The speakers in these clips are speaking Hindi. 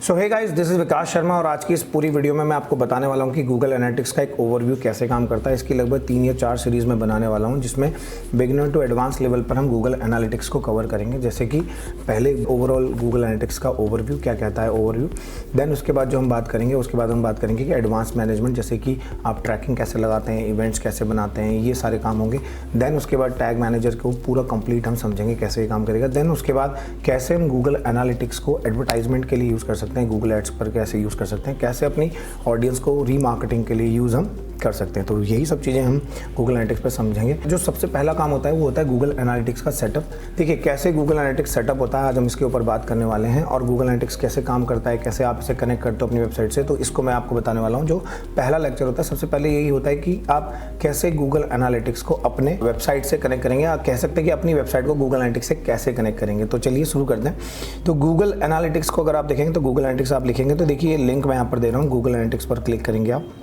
So hey guys, this is Vikas Sharma और आज की इस पूरी वीडियो में मैं आपको बताने वाला हूं कि गूगल एनालिटिक्स का एक ओवरव्यू कैसे काम करता है। इसकी लगभग 3 या 4 सीरीज़ में बनाने वाला हूं, जिसमें बिगिनर टू एडवांस लेवल पर हम गूगल एनालिटिक्स को कवर करेंगे। जैसे कि पहले ओवरऑल गूगल एनालिटिक्स का ओवरव्यू क्या कहता है, ओवरव्यू। देन उसके बाद जो हम बात करेंगे, उसके बाद हम बात करेंगे कि एडवांस मैनेजमेंट, जैसे कि आप ट्रैकिंग कैसे लगाते हैं, इवेंट्स कैसे बनाते हैं, ये सारे काम होंगे। देन उसके बाद टैग मैनेजर को पूरा कंप्लीट हम समझेंगे कैसे ये काम करेगा। देन उसके बाद कैसे हम गूगल एनालिटिक्स को एडवर्टाइजमेंट के लिए यूज़ कर सकते हैं, गूगल एड्स पर कैसे यूज़ कर सकते हैं, कैसे अपनी ऑडियंस को रीमार्केटिंग के लिए यूज़ हम कर सकते हैं। तो यही सब चीज़ें हम गूगल एनालिटिक्स पर समझेंगे। जो सबसे पहला काम होता है वो होता है गूगल एनालिटिक्स का सेटअप। देखिए कैसे गूगल एनालिटिक्स सेटअप होता है, आज हम इसके ऊपर बात करने वाले हैं। और गूगल एनालिटिक्स कैसे काम करता है, कैसे आप इसे कनेक्ट करते हो अपनी वेबसाइट से, तो इसको मैं आपको बताने वाला हूँ। जो पहला लेक्चर होता है, सबसे पहले यही होता है कि आप कैसे गूगल एनालिटिक्स को अपने वेबसाइट से कनेक्ट करेंगे। आप कह सकते हैं कि अपनी वेबसाइट को गूगल एनालिटिक्स से कैसे कनेक्ट करेंगे। तो चलिए शुरू करते हैं। तो गूगल एनालिटिक्स को अगर आप देखेंगे तो गूगल एनालिटिक्स आप लिखेंगे तो देखिए लिंक मैं यहाँ पर दे रहा हूँ। गूगल एनालिटिक्स पर क्लिक करेंगे आप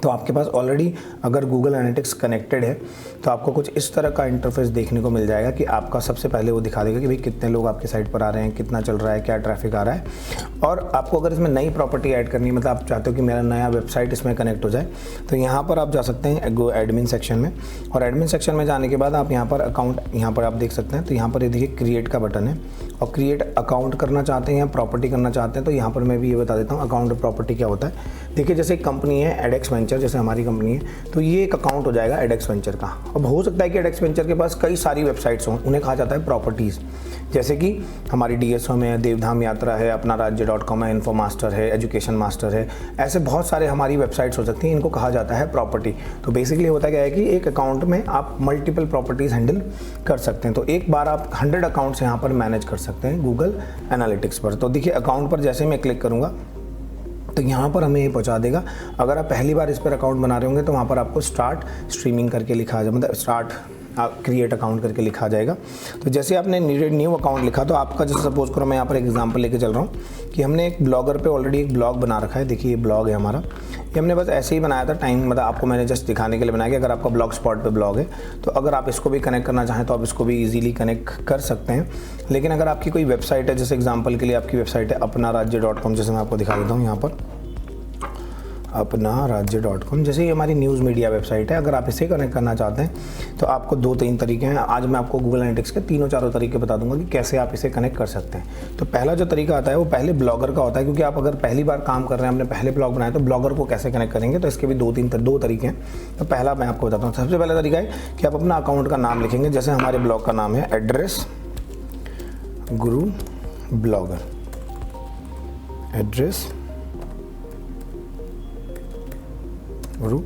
तो आपके पास ऑलरेडी अगर गूगल एनालिटिक्स कनेक्टेड है तो आपको कुछ इस तरह का इंटरफेस देखने को मिल जाएगा कि आपका सबसे पहले वो दिखा देगा कि भाई कितने लोग आपके साइट पर आ रहे हैं, कितना चल रहा है, क्या ट्रैफिक आ रहा है। और आपको अगर इसमें नई प्रॉपर्टी ऐड करनी है, मतलब आप चाहते हो कि मेरा नया वेबसाइट इसमें कनेक्ट हो जाए, तो यहाँ पर आप जा सकते हैं गो एडमिन सेक्शन में। और एडमिन सेक्शन में जाने के बाद आप यहाँ पर अकाउंट यहाँ पर आप देख सकते हैं। तो यहाँ पर ये देखिए क्रिएट का बटन है और क्रिएट अकाउंट करना चाहते हैं या प्रॉपर्टी करना चाहते हैं तो यहाँ पर मैं भी ये बता देता हूँ अकाउंट प्रॉपर्टी क्या होता है। देखिए जैसे एक कंपनी है एडेक्स वेंचर, जैसे हमारी कंपनी है, तो ये एक अकाउंट हो जाएगा एडेक्स वेंचर का। अब हो सकता है कि एडेक्स वेंचर के पास कई सारी वेबसाइट्स हों, उन्हें कहा जाता है प्रॉपर्टीज़। जैसे कि हमारी DSO में है, देवधाम यात्रा है, अपना राज्य.com है, इन्फो मास्टर है, एजुकेशन मास्टर है, ऐसे बहुत सारे हमारी वेबसाइट्स हो सकती हैं, इनको कहा जाता है प्रॉपर्टी। तो बेसिकली होता क्या है कि एक अकाउंट में आप मल्टीपल प्रॉपर्टीज़ हैंडल कर सकते हैं। तो एक बार आप 100 अकाउंट्स यहाँ पर मैनेज कर सकते हैं गूगल एनालिटिक्स पर। तो देखिए अकाउंट पर जैसे मैं क्लिक करूँगा तो यहाँ पर हमें ये पहुँचा देगा। अगर आप पहली बार इस पर अकाउंट बना रहे होंगे तो वहाँ पर आपको स्टार्ट स्ट्रीमिंग करके लिखा आ जाए, मतलब स्टार्ट क्रिएट अकाउंट करके लिखा जाएगा। तो जैसे आपने न्यू अकाउंट लिखा तो आपका, जैसे सपोज करो मैं यहाँ पर एक एग्जांपल लेके चल रहा हूँ कि हमने एक ब्लॉगर पे ऑलरेडी एक ब्लॉग बना रखा है। देखिए ये ब्लॉग है हमारा, ये हमने बस ऐसे ही बनाया था टाइम, मतलब आपको मैंने जस्ट दिखाने के लिए बनाया कि अगर आपका ब्लॉग स्पॉट पे ब्लॉग है तो अगर आप इसको भी कनेक्ट करना चाहें तो आप इसको भी ईजिली कनेक्ट कर सकते हैं। लेकिन अगर आपकी कोई वेबसाइट है, जैसे एग्जाम्पल के लिए आपकी वेबसाइट है अपना राज्य.com, जैसे मैं आपको दिखा देता हूँ यहाँ पर अपना राज्य.com, जैसे ये हमारी न्यूज़ मीडिया वेबसाइट है। अगर आप इसे कनेक्ट करना चाहते हैं तो आपको 2-3 तरीके हैं। आज मैं आपको गूगल एनालिटिक्स के 3-4 तरीके बता दूंगा कि कैसे आप इसे कनेक्ट कर सकते हैं। तो पहला जो तरीका आता है वो पहले ब्लॉगर का होता है, क्योंकि आप अगर पहली बार काम कर रहे हैं, आपने पहले ब्लॉग बनाया, तो ब्लॉगर को कैसे कनेक्ट करेंगे, तो इसके भी 2 तरीके हैं। तो पहला मैं आपको बताता हूँ। सबसे पहला तरीका है कि आप अपना अकाउंट का नाम लिखेंगे। जैसे हमारे ब्लॉग का नाम है एड्रेस गुरु ब्लॉगर, एड्रेस गुरु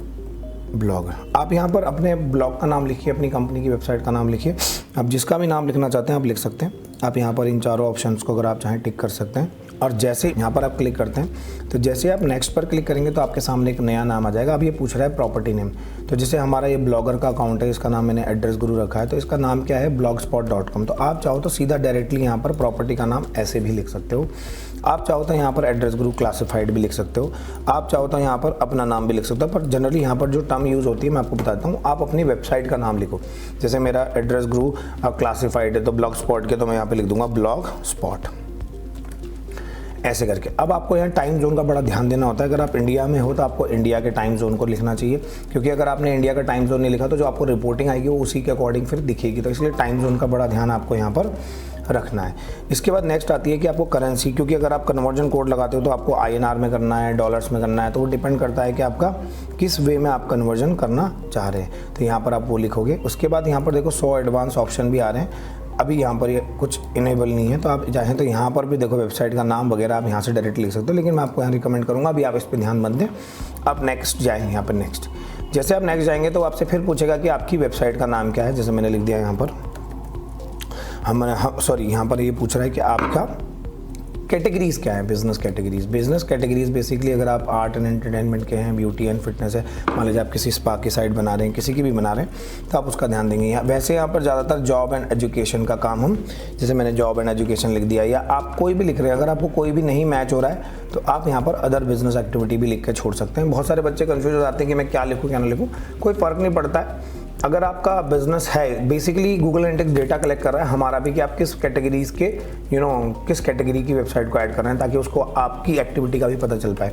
ब्लॉगर। आप यहाँ पर अपने ब्लॉग का नाम लिखिए, अपनी कंपनी की वेबसाइट का नाम लिखिए। आप जिसका भी नाम लिखना चाहते हैं आप लिख सकते हैं। आप यहाँ पर इन चारों ऑप्शंस को अगर आप चाहें टिक कर सकते हैं। और जैसे यहाँ पर आप क्लिक करते हैं तो जैसे आप नेक्स्ट पर क्लिक करेंगे तो आपके सामने एक नया नाम आ जाएगा। अब ये पूछ रहा है प्रॉपर्टी नेम। तो जैसे हमारा ये ब्लॉगर का अकाउंट है, इसका नाम मैंने एड्रेस गुरु रखा है, तो इसका नाम क्या है, blogspot.com। तो आप चाहो तो सीधा डायरेक्टली यहाँ पर प्रॉपर्टी का नाम ऐसे भी लिख सकते हो। आप चाहो तो यहाँ पर एड्रेस गुरु क्लासिफाइड भी लिख सकते हो। आप चाहो तो यहाँ पर अपना नाम भी लिख सकते हो। पर जनरली यहाँ पर जो टर्म यूज़ होती है मैं आपको बताता हूँ, आप अपनी वेबसाइट का नाम लिखो। जैसे मेरा एड्रेस गुरु क्लासिफाइड है तो ब्लॉग स्पॉट के, तो मैं यहाँ पे लिख दूंगा ब्लॉग स्पॉट, ऐसे करके। अब आपको यहाँ टाइम जोन का बड़ा ध्यान देना होता है। अगर आप इंडिया में हो तो आपको इंडिया के टाइम जोन को लिखना चाहिए, क्योंकि अगर आपने इंडिया का टाइम जोन नहीं लिखा तो जो आपको रिपोर्टिंग आएगी वो उसी के अकॉर्डिंग फिर दिखेगी। तो इसलिए टाइम जोन का बड़ा ध्यान आपको यहाँ पर रखना है। इसके बाद नेक्स्ट आती है कि आपको करेंसी, क्योंकि अगर आप कन्वर्जन कोड लगाते हो तो आपको INR में करना है, डॉलर्स में करना है, तो वो डिपेंड करता है कि आपका किस वे में आप कन्वर्जन करना चाह रहे हैं। तो यहाँ पर आप वो लिखोगे। उसके बाद यहाँ पर देखो 100 एडवांस ऑप्शन भी आ रहे हैं। अभी यहाँ पर ये कुछ इनेबल नहीं है, तो आप चाहें तो यहाँ पर भी देखो वेबसाइट का नाम वगैरह आप यहाँ से डायरेक्ट लिख सकते हो, लेकिन मैं आपको यहाँ रिकमेंड करूँगा अभी आप इस पर ध्यान मत दें। आप नेक्स्ट जाएँ, यहाँ पर नेक्स्ट, जैसे आप नेक्स्ट जाएंगे तो आपसे फिर पूछेगा कि आपकी वेबसाइट का नाम क्या है। जैसे मैंने लिख दिया यहाँ पर यहाँ पर ये पूछ रहा है कि आपका कैटेगरीज़ क्या है, बिजनेस कैटेगरीज़ बेसिकली अगर आप आर्ट एंड एंटरटेनमेंट के हैं, ब्यूटी एंड फिटनेस है, मान लीजिए आप किसी स्पा की साइट बना रहे हैं, किसी की भी बना रहे हैं, तो आप उसका ध्यान देंगे। यहाँ वैसे यहाँ पर ज़्यादातर जॉब एंड एजुकेशन का काम हम, जैसे मैंने जॉब एंड एजुकेशन लिख दिया, या आप कोई भी लिख रहे हैं। अगर आपको कोई भी नहीं मैच हो रहा है तो आप यहाँ पर अदर बिजनेस एक्टिविटी भी लिख के छोड़ सकते हैं। बहुत सारे बच्चे कन्फ्यूज हो जाते हैं कि मैं क्या लिखूँ क्या ना लिखूँ, कोई फ़र्क नहीं पड़ता है। अगर आपका बिजनेस है, basically Google analytics data collect कर रहा है हमारा भी कि आप किस कैटेगरीज के किस कैटेगरी की वेबसाइट को ऐड कर रहे हैं, ताकि उसको आपकी एक्टिविटी का भी पता चल पाए।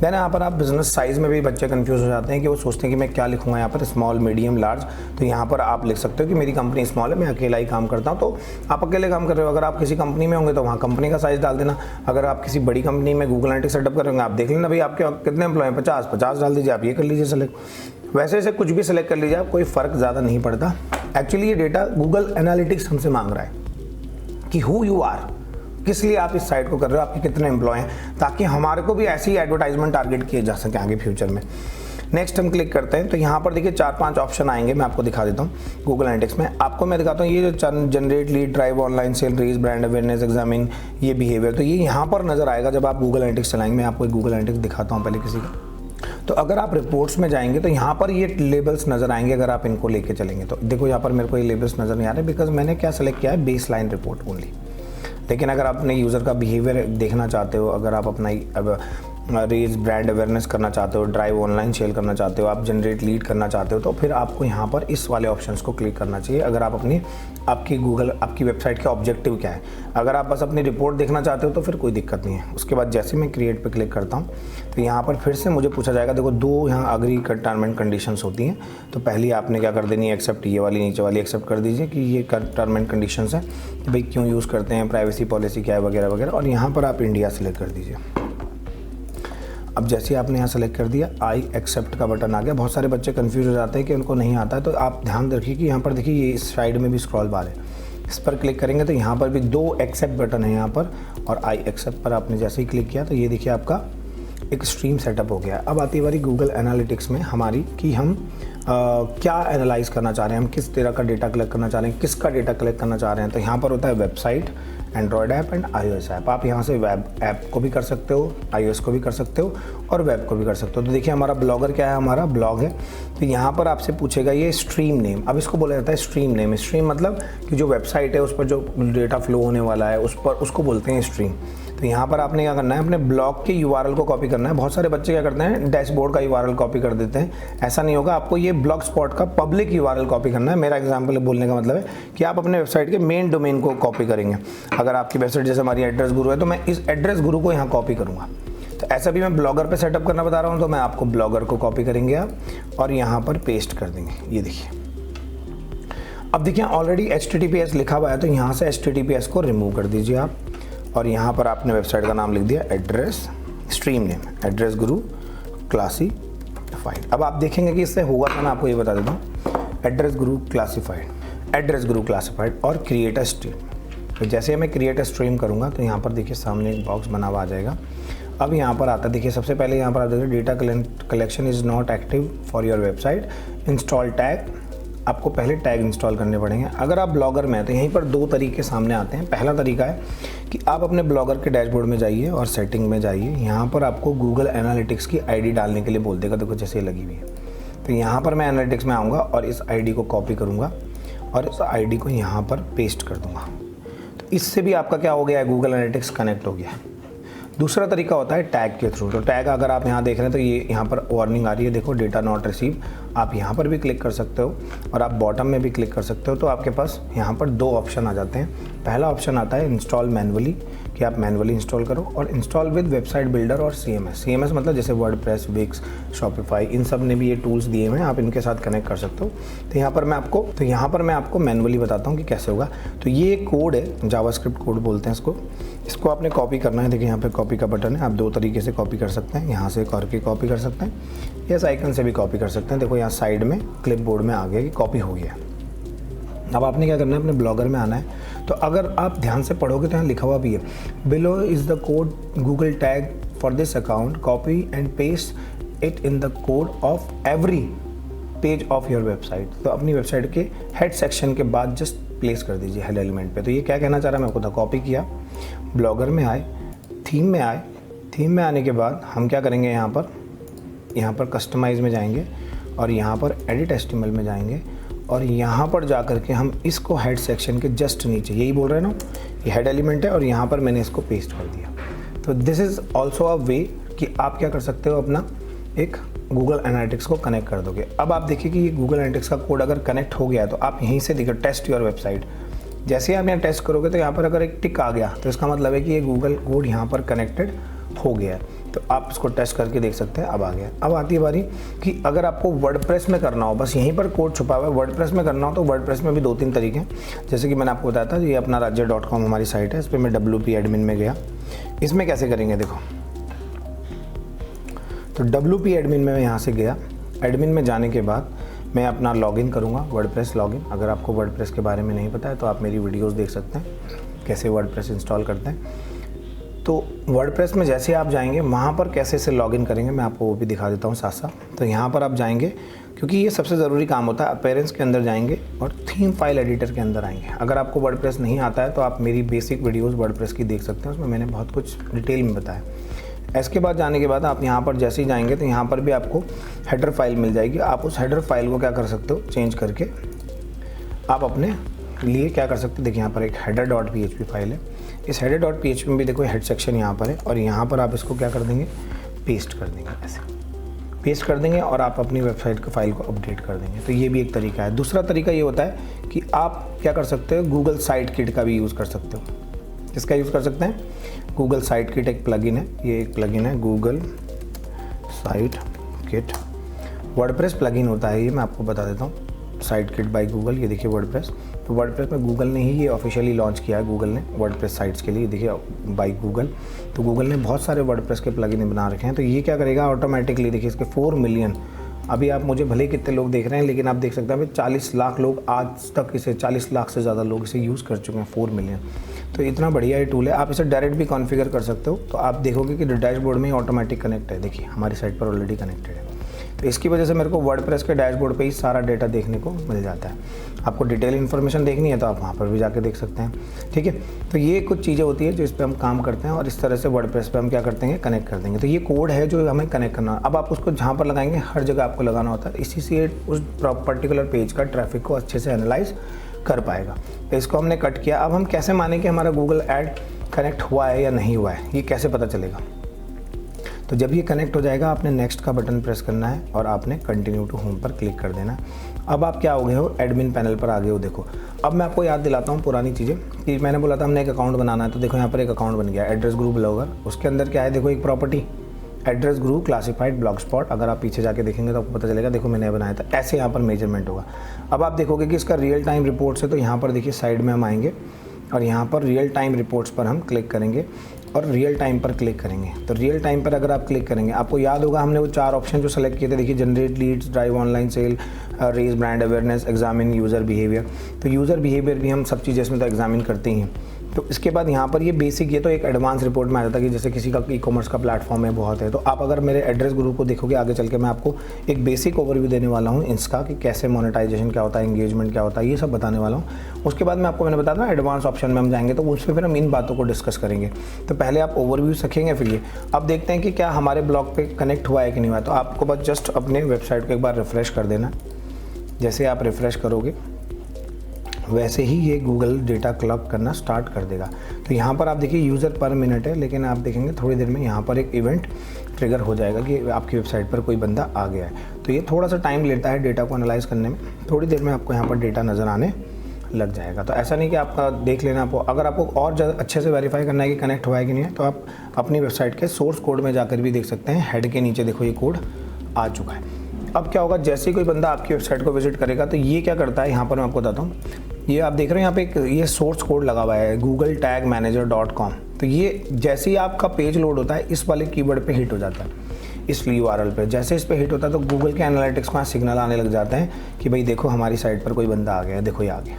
देन यहाँ पर आप बिजनेस साइज़ में भी बच्चे कंफ्यूज हो जाते हैं कि वो सोचते हैं कि मैं क्या लिखूँगा यहाँ पर, स्मॉल, मीडियम, लार्ज। तो यहाँ पर आप लिख सकते हो कि मेरी कंपनी स्मॉल है, मैं अकेला ही काम करता हूँ। तो आप अकेले काम कर रहे हो। अगर आप किसी कंपनी में होंगे तो वहाँ कंपनी का साइज़ डाल देना। अगर आप किसी बड़ी कंपनी में गूगल एनालिटिक्स सेटअप करेंगे, आप देख लेना भाई आपके कितने एम्प्लॉय हैं, 50 डाल दीजिए, आप ये कर लीजिए सेलेक्ट। वैसे से कुछ भी सिलेक्ट कर लीजिए आप, कोई फ़र्क ज़्यादा नहीं पड़ता। एक्चुअली ये डेटा गूगल एनालिटिक्स हमसे मांग रहा है कि हु यू आर, किस लिए आप इस साइट को कर रहे हो, आपके कितने एम्प्लॉय हैं, ताकि हमारे को भी ऐसी एडवर्टाइजमैंट टारगेट किए जा सके आगे फ्यूचर में। नेक्स्ट हम क्लिक करते हैं तो यहाँ पर देखिए 4-5 ऑप्शन आएंगे, मैं आपको दिखा देता हूँ गूगल एनालिटिक्स में। आपको मैं दिखाता हूँ ये जो generate lead, drive online cell, reach brand awareness, examine, ये बिहेवियर, तो ये यहाँ पर नजर आएगा जब आप गूगल एनालिटिक्स चलाएंगे। मैं आपको गूगल एनालिटिक्स दिखाता हूँ पहले किसी का। तो अगर आप रिपोर्ट्स में जाएंगे तो यहाँ पर ये लेबल्स नजर आएंगे। अगर आप इनको लेके चलेंगे तो देखो यहाँ पर मेरे को ये लेबल्स नजर नहीं आ रहे, बिकॉज मैंने क्या सेलेक्ट किया है, बेस लाइन रिपोर्ट ओनली। लेकिन अगर आप अपने यूज़र का बिहेवियर देखना चाहते हो, अगर आप अपना रेज ब्रांड अवेयरनेस करना चाहते हो, ड्राइव ऑनलाइन सेल करना चाहते हो, आप जनरेट लीड करना चाहते हो, तो फिर आपको यहाँ पर इस वाले ऑप्शंस को क्लिक करना चाहिए। अगर आप आपकी वेबसाइट का ऑब्जेक्टिव क्या है। अगर आप बस अपनी रिपोर्ट देखना चाहते हो तो फिर कोई दिक्कत नहीं है। उसके बाद जैसे मैं क्रिएट पे क्लिक करता हूँ तो यहाँ पर फिर से मुझे पूछा जाएगा, देखो 2 यहाँ अग्री टर्म एंड कंडीशंस होती हैं। तो पहली आपने क्या कर देनी है, एक्सेप्ट, ये वाली नीचे वाली एक्सेप्ट कर दीजिए कि ये टर्म एंड कंडीशंस है कि भाई क्यों यूज़ करते हैं, प्राइवेसी पॉलिसी क्या है, वगैरह वगैरह। और यहाँ पर आप इंडिया सेलेक्ट कर दीजिए। अब जैसे आपने यहाँ सेलेक्ट कर दिया, आई एक्सेप्ट का बटन आ गया। बहुत सारे बच्चे कंफ्यूज हो जाते हैं कि उनको नहीं आता है, तो आप ध्यान रखिए कि यहाँ पर देखिए ये इस साइड में भी स्क्रॉल बार है, इस पर क्लिक करेंगे तो यहाँ पर भी 2 एक्सेप्ट बटन है यहाँ पर, और आई एक्सेप्ट पर आपने जैसे ही क्लिक किया तो ये देखिए आपका एक स्ट्रीम सेटअप हो गया। अब आती है बारी गूगल एनालिटिक्स में हमारी कि हम क्या एनालाइज करना चाह रहे हैं, हम किस तरह का डेटा कलेक्ट करना चाह रहे हैं, किसका डेटा कलेक्ट करना चाह रहे हैं। तो यहाँ पर होता है website, Android app and iOS app. आप यहाँ से वेब ऐप को भी कर सकते हो, iOS को भी कर सकते हो और वेब को भी कर सकते हो। तो देखिए हमारा ब्लॉगर क्या है, हमारा ब्लॉग है। तो यहाँ पर आपसे पूछेगा ये स्ट्रीम नेम। अब इसको बोला जाता है स्ट्रीम नेम। स्ट्रीम मतलब कि जो वेबसाइट है उस पर जो डेटा फ्लो होने वाला है उसको बोलते हैं स्ट्रीम। तो यहाँ पर आपने क्या करना है, अपने ब्लॉग के URL को कॉपी करना है। बहुत सारे बच्चे क्या करते हैं, डैशबोर्ड का URL कॉपी कर देते हैं। ऐसा नहीं होगा, आपको ये ब्लॉग स्पॉट का पब्लिक URL कॉपी करना है। मेरा एग्जांपल बोलने का मतलब है कि आप अपने वेबसाइट के मेन डोमेन को कॉपी करेंगे। अगर आपकी वेबसाइट जैसे हमारी एड्रेस गुरु है तो मैं इस एड्रेस गुरु को यहाँ कॉपी करूँगा। तो ऐसा भी मैं ब्लॉगर पे सेटअप करना बता रहा हूँ, तो मैं आपको ब्लॉगर को कॉपी करेंगे आप और यहाँ पर पेस्ट कर देंगे। ये देखिए, अब देखिए ऑलरेडी HTTPS लिखा हुआ है, तो यहाँ से HTTPS को रिमूव कर दीजिए आप। और यहाँ पर आपने वेबसाइट का नाम लिख दिया एड्रेस, स्ट्रीम नेम एड्रेस गुरु क्लासीफाइड। अब आप देखेंगे कि इससे होगा क्या, मैं आपको ये बता देता हूँ। एड्रेस गुरु क्लासीफाइड और क्रिएट अ स्ट्रीम। तो जैसे मैं क्रिएट अ स्ट्रीम करूँगा तो यहाँ पर देखिए सामने एक बॉक्स बना हुआ आ जाएगा। अब यहाँ पर आता है, देखिए सबसे पहले यहाँ पर आप देखिए data collection is not active for your website, install tag. आपको पहले टैग इंस्टॉल करने पड़ेंगे। अगर आप ब्लॉगर में हैं तो यहीं पर 2 तरीके सामने आते हैं। पहला तरीका है कि आप अपने ब्लॉगर के डैशबोर्ड में जाइए और सेटिंग में जाइए। यहाँ पर आपको गूगल एनालिटिक्स की ID डालने के लिए बोल देगा, देखो जैसे लगी हुई है। तो यहाँ पर मैं एनालिटिक्स में आऊँगा और इस ID को कॉपी करूँगा और इस ID को यहाँ पर पेस्ट कर दूँगा। तो इससे भी आपका क्या हो गया है, गूगल एनालिटिक्स कनेक्ट हो गया है। दूसरा तरीका होता है टैग के थ्रू। तो टैग अगर आप यहाँ देख रहे हैं तो ये यहाँ पर वार्निंग आ रही है, देखो डेटा नॉट रिसीव। आप यहाँ पर भी क्लिक कर सकते हो और आप बॉटम में भी क्लिक कर सकते हो। तो आपके पास यहाँ पर 2 ऑप्शन आ जाते हैं। पहला ऑप्शन आता है इंस्टॉल मैनुअली, कि आप मैनुअली इंस्टॉल करो, और इंस्टॉल विद वेबसाइट बिल्डर और CMS मतलब जैसे वर्डप्रेस, विक्स, शॉपिफाई, इन सब ने भी ये टूल्स दिए हुए हैं, आप इनके साथ कनेक्ट कर सकते हो। तो यहाँ पर मैं आपको मैनुअली बताता हूँ कि कैसे होगा। तो ये कोड है, जावास्क्रिप्ट कोड बोलते हैं इसको आपने कॉपी करना है। देखिए यहाँ पे कॉपी का बटन है, आप 2 तरीके से कॉपी कर सकते हैं। यहाँ से करके कॉपी कर सकते हैं, इस आइकन से भी कॉपी कर सकते हैं। देखो यहाँ साइड में क्लिपबोर्ड में आ गया कि कॉपी हो गया। अब आपने क्या करना है, अपने ब्लॉगर में आना है। तो अगर आप ध्यान से पढ़ोगे तो यहाँ लिखा हुआ भी है, below is the code Google tag for this account, copy and paste it in the code of every page of your website. तो अपनी वेबसाइट के हेड सेक्शन के बाद जस्ट प्लेस कर दीजिए हेड एलिमेंट पे। तो ये क्या कहना चाह रहा है, मैं आपको कॉपी किया, ब्लॉगर में आए, थीम में आने के बाद हम क्या करेंगे, यहाँ पर कस्टमाइज में जाएंगे और यहाँ पर एडिट HTML में जाएंगे और यहाँ पर जा कर के हम इसको हेड सेक्शन के जस्ट नीचे, यही बोल रहे हैं ना, ये हेड एलिमेंट है और यहाँ पर मैंने इसको पेस्ट कर दिया। तो दिस इज़ ऑल्सो अ वे कि आप क्या कर सकते हो, अपना एक गूगल एनालिटिक्स को कनेक्ट कर दोगे। अब आप देखिए कि ये गूगल एनालिटिक्स का कोड अगर कनेक्ट हो गया तो आप यहीं से देखिए टेस्ट योर वेबसाइट, जैसे ही आप यहाँ टेस्ट करोगे तो यहाँ पर अगर एक टिक आ गया तो इसका मतलब है कि ये गूगल कोड यहाँ पर कनेक्टेड हो गया है। तो आप इसको टेस्ट करके देख सकते हैं। अब आ गया। अब आती है बारी कि अगर आपको वर्डप्रेस में करना हो, बस यहीं पर कोड छुपा हुआ है, वर्डप्रेस में करना हो तो वर्डप्रेस में भी 2-3 तरीके हैं। जैसे कि मैंने आपको बताया था, ये अपना राज्य.com हमारी साइट है, इस पर मैं WP एडमिन में गया। इसमें कैसे करेंगे देखो, तो WP एडमिन में मैं यहाँ से गया। एडमिन में जाने के बाद मैं अपना लॉगिन करूँगा, वर्डप्रेस लॉगिन। अगर आपको वर्डप्रेस के बारे में नहीं पता है तो आप मेरी वीडियोस देख सकते हैं कैसे वर्डप्रेस इंस्टॉल करते हैं। तो वर्डप्रेस में जैसे आप जाएंगे वहाँ पर कैसे से लॉगिन करेंगे मैं आपको वो भी दिखा देता हूँ साथ साथ। तो यहाँ पर आप जाएंगे, क्योंकि ये सबसे ज़रूरी काम होता है। अपीयरेंस के अंदर जाएंगे और थीम फाइल एडिटर के अंदर आएंगे। अगर आपको वर्डप्रेस नहीं आता है तो आप मेरी बेसिक वीडियोज़ वर्डप्रेस की देख सकते हैं, उसमें मैंने बहुत कुछ डिटेल में बताया। इसके बाद जाने के बाद आप यहाँ पर जैसे ही जाएंगे तो यहाँ पर भी आपको हेडर फाइल मिल जाएगी। आप उस हेडर फाइल को क्या कर सकते हो, चेंज करके आप अपने लिए क्या कर सकते हो। देखिए यहाँ पर एक header.php फाइल है। इस header.php में भी देखो हेड सेक्शन यहाँ पर है और यहाँ पर आप इसको क्या कर देंगे, पेस्ट कर देंगे। ऐसे पेस्ट कर देंगे और आप अपनी वेबसाइट के फाइल को अपडेट कर देंगे। तो ये भी एक तरीका है। दूसरा तरीका ये होता है कि आप क्या कर सकते हो, गूगल साइट किट का भी यूज़ कर सकते हो। किसका यूज़ कर सकते हैं, गूगल साइट किट एक प्लगइन है। ये एक प्लगइन है Google site kit, WordPress plugin होता है ये, मैं आपको बता देता हूँ। साइट किट बाय गूगल, ये देखिए वर्डप्रेस। तो वर्डप्रेस में गूगल ने ही ये ऑफिशियली लॉन्च किया है, गूगल ने वर्डप्रेस साइट्स के लिए। देखिए बाय गूगल, तो गूगल ने बहुत सारे वर्डप्रेस के प्लगइन बना रखे हैं। तो ये क्या करेगा ऑटोमेटिकली, देखिए इसके 4 मिलियन, अभी आप मुझे भले कितने लोग देख रहे हैं लेकिन आप देख सकते हैं अभी 40 लाख लोग आज तक इसे, 40 लाख से ज़्यादा लोग इसे यूज़ कर चुके हैं, 4 मिलियन। तो इतना बढ़िया ये टूल है। आप इसे डायरेक्ट भी कॉन्फ़िगर कर सकते हो। तो आप देखोगे कि डैशबोर्ड में ही ऑटोमेटिक कनेक्ट है। देखिए हमारी साइट पर ऑलरेडी कनेक्टेड है। तो इसकी वजह से मेरे को वर्डप्रेस के डैशबोर्ड पे ही सारा डेटा देखने को मिल जाता है। आपको डिटेल इन्फॉर्मेशन देखनी है तो आप वहाँ पर भी जाके देख सकते हैं। ठीक है, तो ये कुछ चीज़ें होती है जो इस पर हम काम करते हैं और इस तरह से वर्डप्रेस पे हम क्या करते हैं, कनेक्ट कर देंगे। तो ये कोड है जो हमें कनेक्ट करना है। अब आप उसको जहाँ पर लगाएंगे हर जगह आपको लगाना होता है, इसी से उस पर्टिकुलर पेज का ट्रैफिक को अच्छे से एनालाइज कर पाएगा। तो इसको हमने कट किया। अब हम कैसे माने कि हमारा गूगल ऐड कनेक्ट हुआ है या नहीं हुआ है, ये कैसे पता चलेगा। तो जब ये कनेक्ट हो जाएगा आपने नेक्स्ट का बटन प्रेस करना है और आपने कंटिन्यू टू होम पर क्लिक कर देना है। अब आप क्या हो गए हो, एडमिन पैनल पर आ गए हो। देखो अब मैं आपको याद दिलाता हूँ पुरानी चीज़ें कि मैंने बोला था हमने एक अकाउंट बनाना है। तो देखो यहाँ पर एक अकाउंट बन गया, एड्रेस ग्रुप ब्लॉगर। उसके अंदर क्या है, देखो एक property address group classified blog spot. अगर आप पीछे जाके देखेंगे तो आपको पता चलेगा, देखो मैंने बनाया था। ऐसे यहाँ पर मेजरमेंट होगा। अब आप देखोगे कि इसका रियल टाइम रिपोर्ट्स है। तो यहाँ पर देखिए साइड में हम आएंगे और यहाँ पर रियल टाइम रिपोर्ट्स पर हम क्लिक करेंगे और रियल टाइम पर क्लिक करेंगे। तो रियल टाइम पर अगर आप क्लिक करेंगे, आपको याद होगा हमने वो 4 ऑप्शन जो सेलेक्ट किए थे। देखिए generate leads, drive online sale, raise brand awareness, examine user behaviour. तो यूज़र बिहेवियर भी हम सब चीज़ें इसमें तो एग्जामिन करते ही हैं। तो इसके बाद यहाँ पर ये बेसिक, ये तो एक एडवांस रिपोर्ट में आ जाता है कि जैसे किसी का ई-कॉमर्स का प्लेटफॉर्म है बहुत है। तो आप अगर मेरे एड्रेस ग्रुप को देखोगे आगे चल के मैं आपको एक बेसिक ओवरव्यू देने वाला हूँ इसका कि कैसे मोनेटाइजेशन क्या होता है, एंगेजमेंट क्या होता है, ये सब बताने वाला हूँ। उसके बाद मैं आपको मैंने बताया ना एडवांस ऑप्शन में हम जाएंगे तो उस पर फिर हम इन बातों को डिस्कस करेंगे। तो पहले आप ओवरव्यू सीखेंगे, फिर ये अब देखते हैं कि क्या हमारे ब्लॉग पे कनेक्ट हुआ है कि नहीं हुआ है। तो आपको बस जस्ट अपने वेबसाइट को एक बार रिफ़्रेश कर देना। जैसे आप रिफ़्रेश करोगे वैसे ही ये गूगल डेटा कलेक्ट करना स्टार्ट कर देगा। तो यहाँ पर आप देखिए यूज़र पर मिनट है, लेकिन आप देखेंगे थोड़ी देर में यहाँ पर एक इवेंट ट्रिगर हो जाएगा कि आपकी वेबसाइट पर कोई बंदा आ गया है। तो ये थोड़ा सा टाइम लेता है डेटा को एनालाइज करने में। थोड़ी देर में आपको यहाँ पर डेटा नज़र आने लग जाएगा। तो ऐसा नहीं कि आपका देख लेना। आपको अगर आपको और ज़्यादा अच्छे से वेरीफाई करना है कि कनेक्ट हुआ है कि नहीं है तो आप अपनी वेबसाइट के सोर्स कोड में जाकर भी देख सकते हैं। हेड के नीचे देखो ये कोड आ चुका है। अब क्या होगा, जैसे ही कोई बंदा आपकी वेबसाइट को विजिट करेगा तो ये क्या करता है, यहाँ पर मैं आपको बताता हूँ। ये आप देख रहे हैं यहाँ पे एक ये सोर्स कोड लगा हुआ है google-tag-manager.com। तो ये जैसे ही आपका पेज लोड होता है इस वाले कीवर्ड पे हिट हो जाता है, इस URL पे। जैसे इस पे हिट होता है तो गूगल के एनालिटिक्स को सिग्नल आने लग जाते हैं कि भाई देखो हमारी साइट पर कोई बंदा आ गया है, देखो ये आ गया।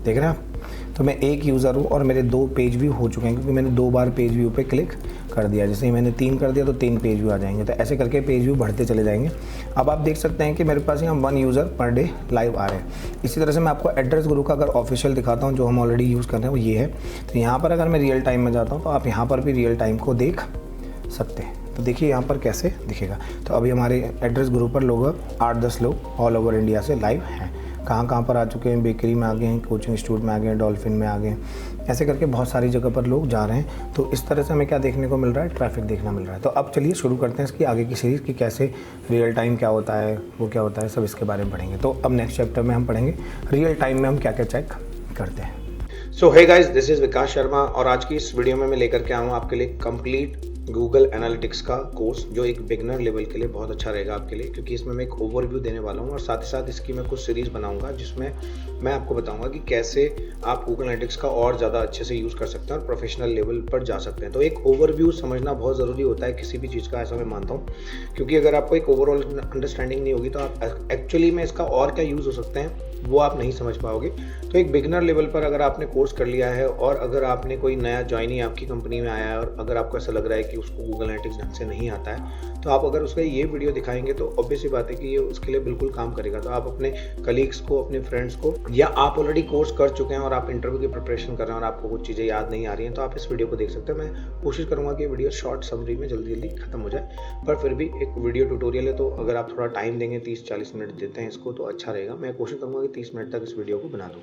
देख रहे हैं आप। तो मैं एक यूज़र हूँ और मेरे 2 पेज व्यू हो चुके हैं क्योंकि मैंने 2 बार पेज व्यू पे क्लिक कर दिया। जैसे ही मैंने 3 कर दिया तो 3 पेज व्यू आ जाएंगे। तो ऐसे करके पेज व्यू बढ़ते चले जाएंगे। अब आप देख सकते हैं कि मेरे पास यहाँ 1 यूज़र पर डे लाइव आ रहे हैं। इसी तरह से मैं आपको एड्रेस ग्रुप का अगर ऑफिशियल दिखाता हूँ जो हम ऑलरेडी यूज़ कर रहे हैं वो ये है। तो यहाँ पर अगर मैं रियल टाइम में जाता हूँ तो आप यहाँ पर भी रियल टाइम को देख सकते हैं। तो देखिए यहाँ पर कैसे दिखेगा। तो अभी हमारे एड्रेस ग्रुप पर लोग 8-10 लोग ऑल ओवर इंडिया से लाइव हैं। कहाँ पर आ चुके हैं, बेकरी में आ गए हैं, कोचिंग इंस्टीट्यूट में आ गए हैं, डॉल्फिन में आ गए हैं, ऐसे करके बहुत सारी जगह पर लोग जा रहे हैं। तो इस तरह से हमें क्या देखने को मिल रहा है, ट्रैफिक देखना मिल रहा है। तो अब चलिए शुरू करते हैं इसकी आगे की सीरीज़ कि कैसे रियल टाइम क्या होता है, वो क्या होता है, सब इसके बारे में पढ़ेंगे। तो अब नेक्स्ट चैप्टर में हम पढ़ेंगे रियल टाइम में हम क्या क्या चेक करते हैं। सो hey guys, this is Vikas Sharma और आज की इस वीडियो में मैं लेकर के आया हूँ आपके लिए कंप्लीट गूगल एनालिटिक्स का कोर्स, जो एक बिगनर लेवल के लिए बहुत अच्छा रहेगा आपके लिए, क्योंकि इसमें मैं एक ओवरव्यू देने वाला हूँ और साथ ही साथ इसकी मैं कुछ सीरीज़ बनाऊंगा जिसमें मैं आपको बताऊंगा कि कैसे आप गूगल एनालिटिक्स का और ज़्यादा अच्छे से यूज़ कर सकते हैं और प्रोफेशनल लेवल पर जा सकते हैं। तो एक ओवरव्यू समझना बहुत ज़रूरी होता है किसी भी चीज़ का, ऐसा मैं मानता हूँ, क्योंकि अगर आपको एक ओवरऑल अंडरस्टैंडिंग नहीं होगी तो आप एक्चुअली में इसका और क्या यूज़ हो सकते हैं वो आप नहीं समझ पाओगे। तो एक बिगनर लेवल पर अगर आपने कोर्स कर लिया है और अगर आपने कोई नया ज्वाइनी आपकी कंपनी में आया है और अगर आपको ऐसा लग रहा है कि उसको गूगल एनालिटिक्स ढंग से नहीं आता है, तो आप अगर उसका ये वीडियो दिखाएंगे तो ऑब्वियस सी बात है कि ये उसके लिए बिल्कुल काम करेगा। तो आप अपने कलीग्स को, अपने फ्रेंड्स को, या आप ऑलरेडी कोर्स कर चुके हैं और आप इंटरव्यू की प्रिपरेशन कर रहे हैं और आपको कुछ चीज़ें याद नहीं आ रही हैं, तो आप इस वीडियो को देख सकते हैं। मैं कोशिश करूँगा कि वीडियो शॉर्ट समरी में जल्दी जल्दी खत्म हो जाए, पर फिर भी एक वीडियो ट्यूटोरियल है, तो अगर आप थोड़ा टाइम देंगे, 30-40 मिनट देते हैं इसको, तो अच्छा रहेगा। मैं कोशिश करूँगा कि 30 मिनट तक इस वीडियो को बना दूँ।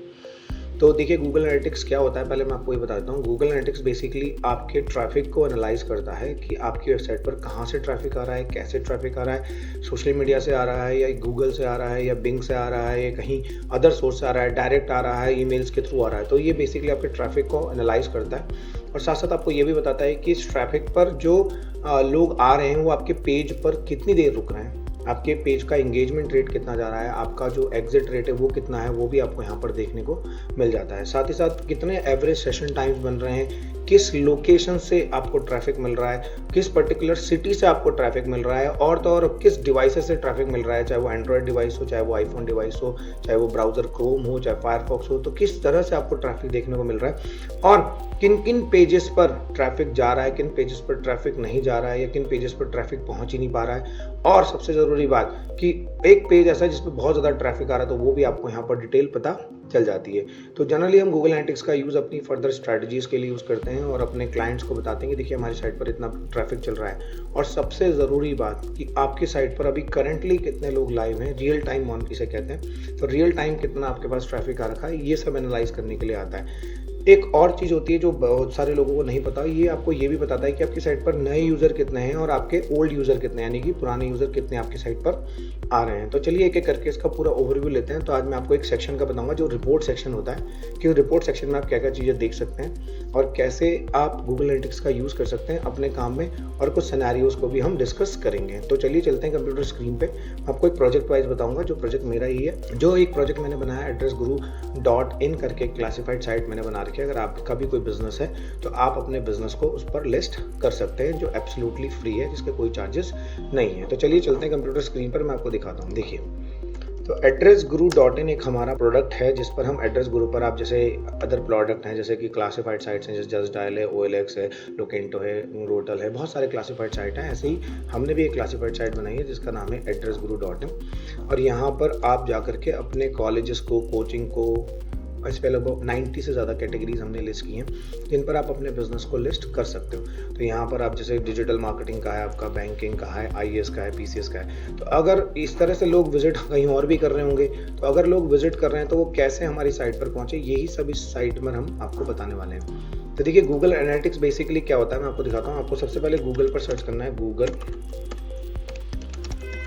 तो देखिए, गूगल एनालिटिक्स क्या होता है, पहले मैं आपको ये बता देता हूँ। गूगल एनालिटिक्स बेसिकली आपके ट्रैफिक को एनालाइज करता है कि आपकी वेबसाइट पर कहाँ से ट्रैफिक आ रहा है, कैसे ट्रैफिक आ रहा है, सोशल मीडिया से आ रहा है या गूगल से आ रहा है या बिंग से आ रहा है या कहीं अदर सोर्स से आ रहा है, डायरेक्ट आ रहा है, ईमेल्स के थ्रू आ रहा है। तो ये बेसिकली आपके ट्रैफिक को एनालाइज करता है और साथ साथ आपको ये भी बताता है कि इस ट्रैफिक पर जो लोग आ रहे हैं वो आपके पेज पर कितनी देर रुक रहे हैं, आपके पेज का एंगेजमेंट रेट कितना जा रहा है, आपका जो एग्जिट रेट है वो कितना है, वो भी आपको यहाँ पर देखने को मिल जाता है। साथ ही साथ कितने एवरेज सेशन टाइम्स बन रहे हैं, किस लोकेशन से आपको ट्रैफिक मिल रहा है, किस पर्टिकुलर सिटी से आपको ट्रैफिक मिल रहा है, और तो और किस डिवाइसेस से ट्रैफिक मिल रहा है, चाहे वो एंड्रॉयड डिवाइस हो, चाहे वो आईफोन डिवाइस हो, चाहे वो ब्राउजर क्रोम हो, चाहे फायरफॉक्स हो, तो किस तरह से आपको ट्रैफिक देखने को मिल रहा है और किन किन पेजेस पर ट्रैफिक जा रहा है, किन पेजेस पर ट्रैफिक नहीं जा रहा है या किन पेजेस पर ट्रैफिक पहुंच ही नहीं पा रहा है। और सबसे ज़रूरी बात कि एक पेज ऐसा है जिसमें बहुत ज़्यादा ट्रैफिक आ रहा है, तो वो भी आपको यहाँ पर डिटेल पता चल जाती है। तो जनरली हम गूगल एनालिटिक्स का यूज़ अपनी फर्दर स्ट्रैटेजीज़ के लिए यूज़ करते हैं और अपने क्लाइंट्स को बताते हैं कि देखिए हमारी साइट पर इतना ट्रैफिक चल रहा है, और सबसे ज़रूरी बात कि आपकी साइट पर अभी करंटली कितने लोग लाइव हैं, रियल टाइम ऑन इसे कहते हैं। तो रियल टाइम कितना आपके पास ट्रैफिक आ रखा है, ये सब एनालाइज करने के लिए आता है। एक और चीज़ होती है जो बहुत सारे लोगों को नहीं पता, ये आपको ये भी बताता है कि आपकी साइट पर नए यूज़र कितने हैं और आपके ओल्ड यूज़र कितने हैं, यानी कि पुराने यूज़र कितने आपकी साइट पर आ रहे हैं। तो चलिए एक एक करके इसका पूरा ओवरव्यू लेते हैं। तो आज मैं आपको एक सेक्शन का बताऊंगा जो रिपोर्ट सेक्शन होता है, कि रिपोर्ट सेक्शन में आप क्या क्या चीज़ें देख सकते हैं और कैसे आप गूगल एनालिटिक्स का यूज़ कर सकते हैं अपने काम में, और कुछ सिनेरियोज को भी हम डिस्कस करेंगे। तो चलिए चलते हैं कंप्यूटर स्क्रीन पे। आपको एक प्रोजेक्ट वाइज बताऊंगा, जो प्रोजेक्ट मेरा ही है, जो एक प्रोजेक्ट मैंने बनाया addressguru.in करके क्लासिफाइड साइट मैंने बना रखी है। अगर आपका भी कोई बिजनेस है तो आप अपने बिजनेस को उस पर लिस्ट कर सकते हैं, जो एब्सोल्युटली फ्री है, जिसके कोई चार्जेस नहीं है। तो चलिए चलते हैं कंप्यूटर स्क्रीन पर, मैं आपको दिखाता हूँ। देखिए, तो addressguru.in एक हमारा प्रोडक्ट है जिस पर हम एड्रेस गुरु पर आप जैसे अदर प्रोडक्ट हैं जैसे कि क्लासिफाइड साइट्स हैं, जैसे जस्ट डायल है, OLX है, लोकेंटो है, रोटल है, बहुत सारे क्लासिफाइड साइट हैं। ऐसे ही हमने भी एक क्लासिफाइड साइट बनाई है जिसका नाम है addressguru.in, और यहाँ पर आप जा करके अपने कॉलेजेस को, कोचिंग को, इस पे लगभग 90 से ज़्यादा कैटेगरीज हमने लिस्ट की हैं जिन पर आप अपने बिजनेस को लिस्ट कर सकते हो। तो यहाँ पर आप जैसे डिजिटल मार्केटिंग का है, आपका बैंकिंग का है, IAS का है, PCS का है। तो अगर इस तरह से लोग विजिट कहीं और भी कर रहे होंगे, तो अगर लोग विजिट कर रहे हैं तो वो कैसे हमारी साइट पर पहुँचे, यही सब इस साइट में हम आपको बताने वाले हैं। तो देखिए, गूगल एनालिटिक्स बेसिकली क्या होता है मैं आपको दिखाता हूँ। आपको सबसे पहले गूगल पर सर्च करना है, गूगल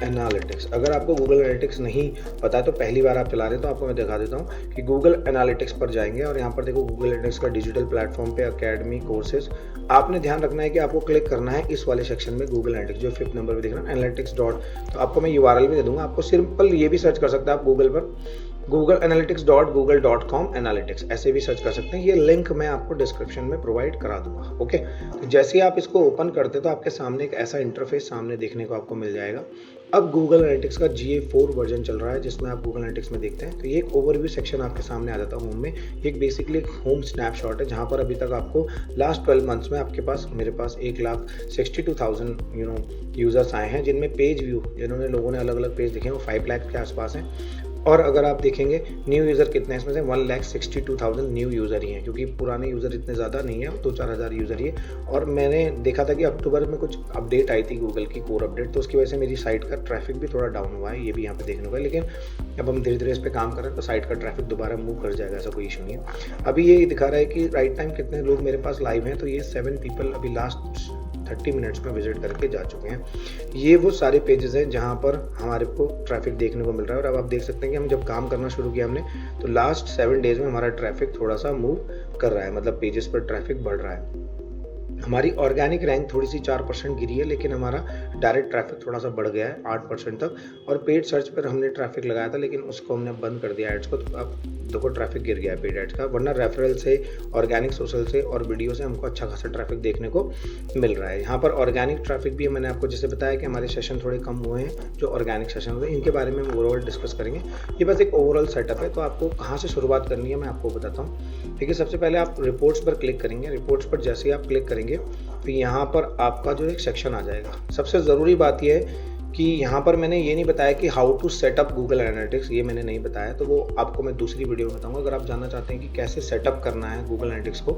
एनालिटिक्स। अगर आपको गूगल एनालिटिक्स नहीं पता है तो पहली बार आप चला रहे हैं, तो आपको मैं दिखा देता हूँ कि गूगल एनालिटिक्स पर जाएंगे और यहाँ पर देखो गूगल एनालिटिक्स का डिजिटल प्लेटफॉर्म पे अकेडमी कोर्सेज। आपने ध्यान रखना है कि आपको क्लिक करना है इस वाले सेक्शन में, गूगल एनालिटिक्स, जो 5th नंबर पे दिख रहा है, एनालिटिक्स डॉट। तो आपको मैं URL भी दे दूंगा, आपको सिंपल ये भी सर्च कर सकते हैं आप गूगल पर, googleanalytics.google.com एनालिटिक्स, ऐसे भी सर्च कर सकते हैं। ये लिंक मैं आपको डिस्क्रिप्शन में प्रोवाइड करा दूंगा। ओके, तो जैसे ही आप इसको ओपन करते तो आपके सामने एक ऐसा इंटरफेस सामने देखने को आपको मिल जाएगा। अब गूगल एनालिटिक्स का GA4 वर्जन चल रहा है जिसमें आप गूगल एनालिटिक्स में देखते हैं। तो ये एक ओवरव्यू सेक्शन आपके सामने आ जाता है होम में। एक बेसिकली एक होम स्नैपशॉट है जहाँ पर अभी तक आपको लास्ट 12 मंथ्स में आपके पास, मेरे पास 1,62,000 यूजर्स आए हैं, जिनमें पेज व्यू जिन्होंने लोगों ने अलग अलग पेज दिखे हैं वो 5 लाख के आसपास हैं। और अगर आप देखेंगे न्यू यूज़र कितने हैं, इसमें से 1,62,000 न्यू यूज़र ही हैं, क्योंकि पुराने यूज़र इतने ज़्यादा नहीं है, 2-4 हज़ार यूज़र ही है। और मैंने देखा था कि अक्टूबर में कुछ अपडेट आई थी गूगल की कोर अपडेट, तो उसकी वजह से मेरी साइट का ट्रैफिक भी थोड़ा डाउन हुआ है, ये भी यहाँ पे देखने को है। लेकिन अब हम धीरे धीरे इस पर काम कर रहे हैं तो साइट का ट्रैफिक दोबारा मूव कर जाएगा, ऐसा कोई इशू नहीं है। अभी ये दिखा रहा है कि राइट टाइम कितने लोग मेरे पास लाइव हैं, तो ये 7 पीपल अभी लास्ट 30 मिनट्स में विजिट करके जा चुके हैं। ये वो सारे पेजेस हैं जहाँ पर हमारे को ट्रैफिक देखने को मिल रहा है। और अब आप देख सकते हैं कि हम जब काम करना शुरू किया हमने, तो लास्ट 7 डेज में हमारा ट्रैफिक थोड़ा सा मूव कर रहा है, मतलब पेजेस पर ट्रैफिक बढ़ रहा है। हमारी ऑर्गेनिक रैंक थोड़ी सी 4% गिरी है, लेकिन हमारा डायरेक्ट ट्रैफिक थोड़ा सा बढ़ गया है 8% तक। और पेड सर्च पर हमने ट्रैफिक लगाया था, लेकिन उसको हमने बंद कर दिया एड्स को, तो अब देखो ट्रैफिक गिर गया है पेड एड्स का। वरना रेफरल से, ऑर्गेनिक सोशल से और वीडियो से हमको अच्छा खासा ट्रैफिक देखने को मिल रहा है। यहाँ पर ऑर्गेनिक ट्रैफिक भी मैंने आपको जैसे बताया कि हमारे सेशन थोड़े कम हुए हैं, जो ऑर्गेनिक सेशन हुए हैं, इनके बारे में हम ओवरऑल डिस्कस करेंगे। ये बस एक ओवरऑल सेटअप है, तो आपको कहाँ से शुरुआत करनी है मैं आपको बताता हूँ। ठीक है, सबसे पहले आप रिपोर्ट्स पर क्लिक करेंगे। रिपोर्ट्स पर जैसे ही आप क्लिक करेंगे तो यहाँ पर आपका जो एक सेक्शन आ जाएगा। सबसे ज़रूरी बात यह है कि यहाँ पर मैंने ये नहीं बताया कि how to setup Google Analytics, ये मैंने नहीं बताया, तो वो आपको मैं दूसरी वीडियो में बताऊंगा। अगर आप जानना चाहते हैं कि कैसे सेटअप करना है गूगल एनालिटिक्स को,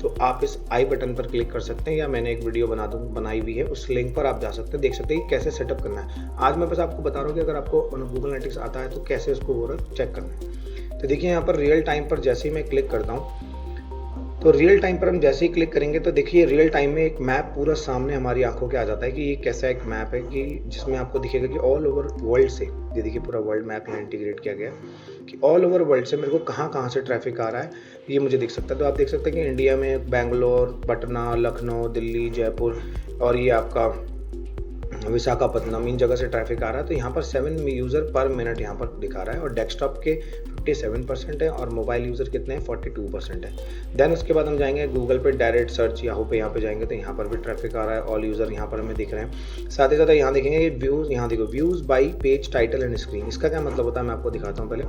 तो आप इस आई बटन पर क्लिक कर सकते हैं, या मैंने एक वीडियो बनाई हुई है, उस लिंक पर आप जा सकते हैं, देख सकते हैं कि कैसे सेटअप करना है। आज मैं बस आपको बता रहा हूँ कि अगर आपको गूगल एनालिटिक्स आता है तो कैसे उसको ओवरऑल चेक करना है। तो देखिए यहाँ पर रियल टाइम पर जैसे ही मैं क्लिक करता हूँ, तो रियल टाइम पर हम जैसे ही क्लिक करेंगे तो देखिए रियल टाइम में एक मैप पूरा सामने हमारी आंखों के आ जाता है कि ये कैसा एक मैप है, कि जिसमें आपको दिखेगा कि ऑल ओवर वर्ल्ड से, ये देखिए पूरा वर्ल्ड मैप यहाँ इंटीग्रेट किया गया है कि ऑल ओवर वर्ल्ड से मेरे को कहाँ से ट्रैफिक आ रहा है, ये मुझे दिख सकता है। तो आप देख सकते हैं कि इंडिया में बेंगलोर, पटना, लखनऊ, दिल्ली, जयपुर और ये आपका विशाखापत्तनम, इन जगह से ट्रैफिक आ रहा है। तो यहाँ पर 7 यूज़र पर मिनट यहाँ पर दिखा रहा है, और डेस्कटॉप के 57% है और मोबाइल यूज़र कितने हैं 42% है। देन उसके बाद हम जाएंगे गूगल पे डायरेक्ट सर्च, यहाँ पे जाएंगे तो यहाँ पर भी ट्रैफिक आ रहा है, ऑल यूज़र यहाँ पर हमें दिख रहे हैं। साथ ही साथ यहाँ देखेंगे ये व्यूज़, यहाँ देखो views by page title and screen. इसका क्या मतलब होता है मैं आपको दिखाता हूँ पहले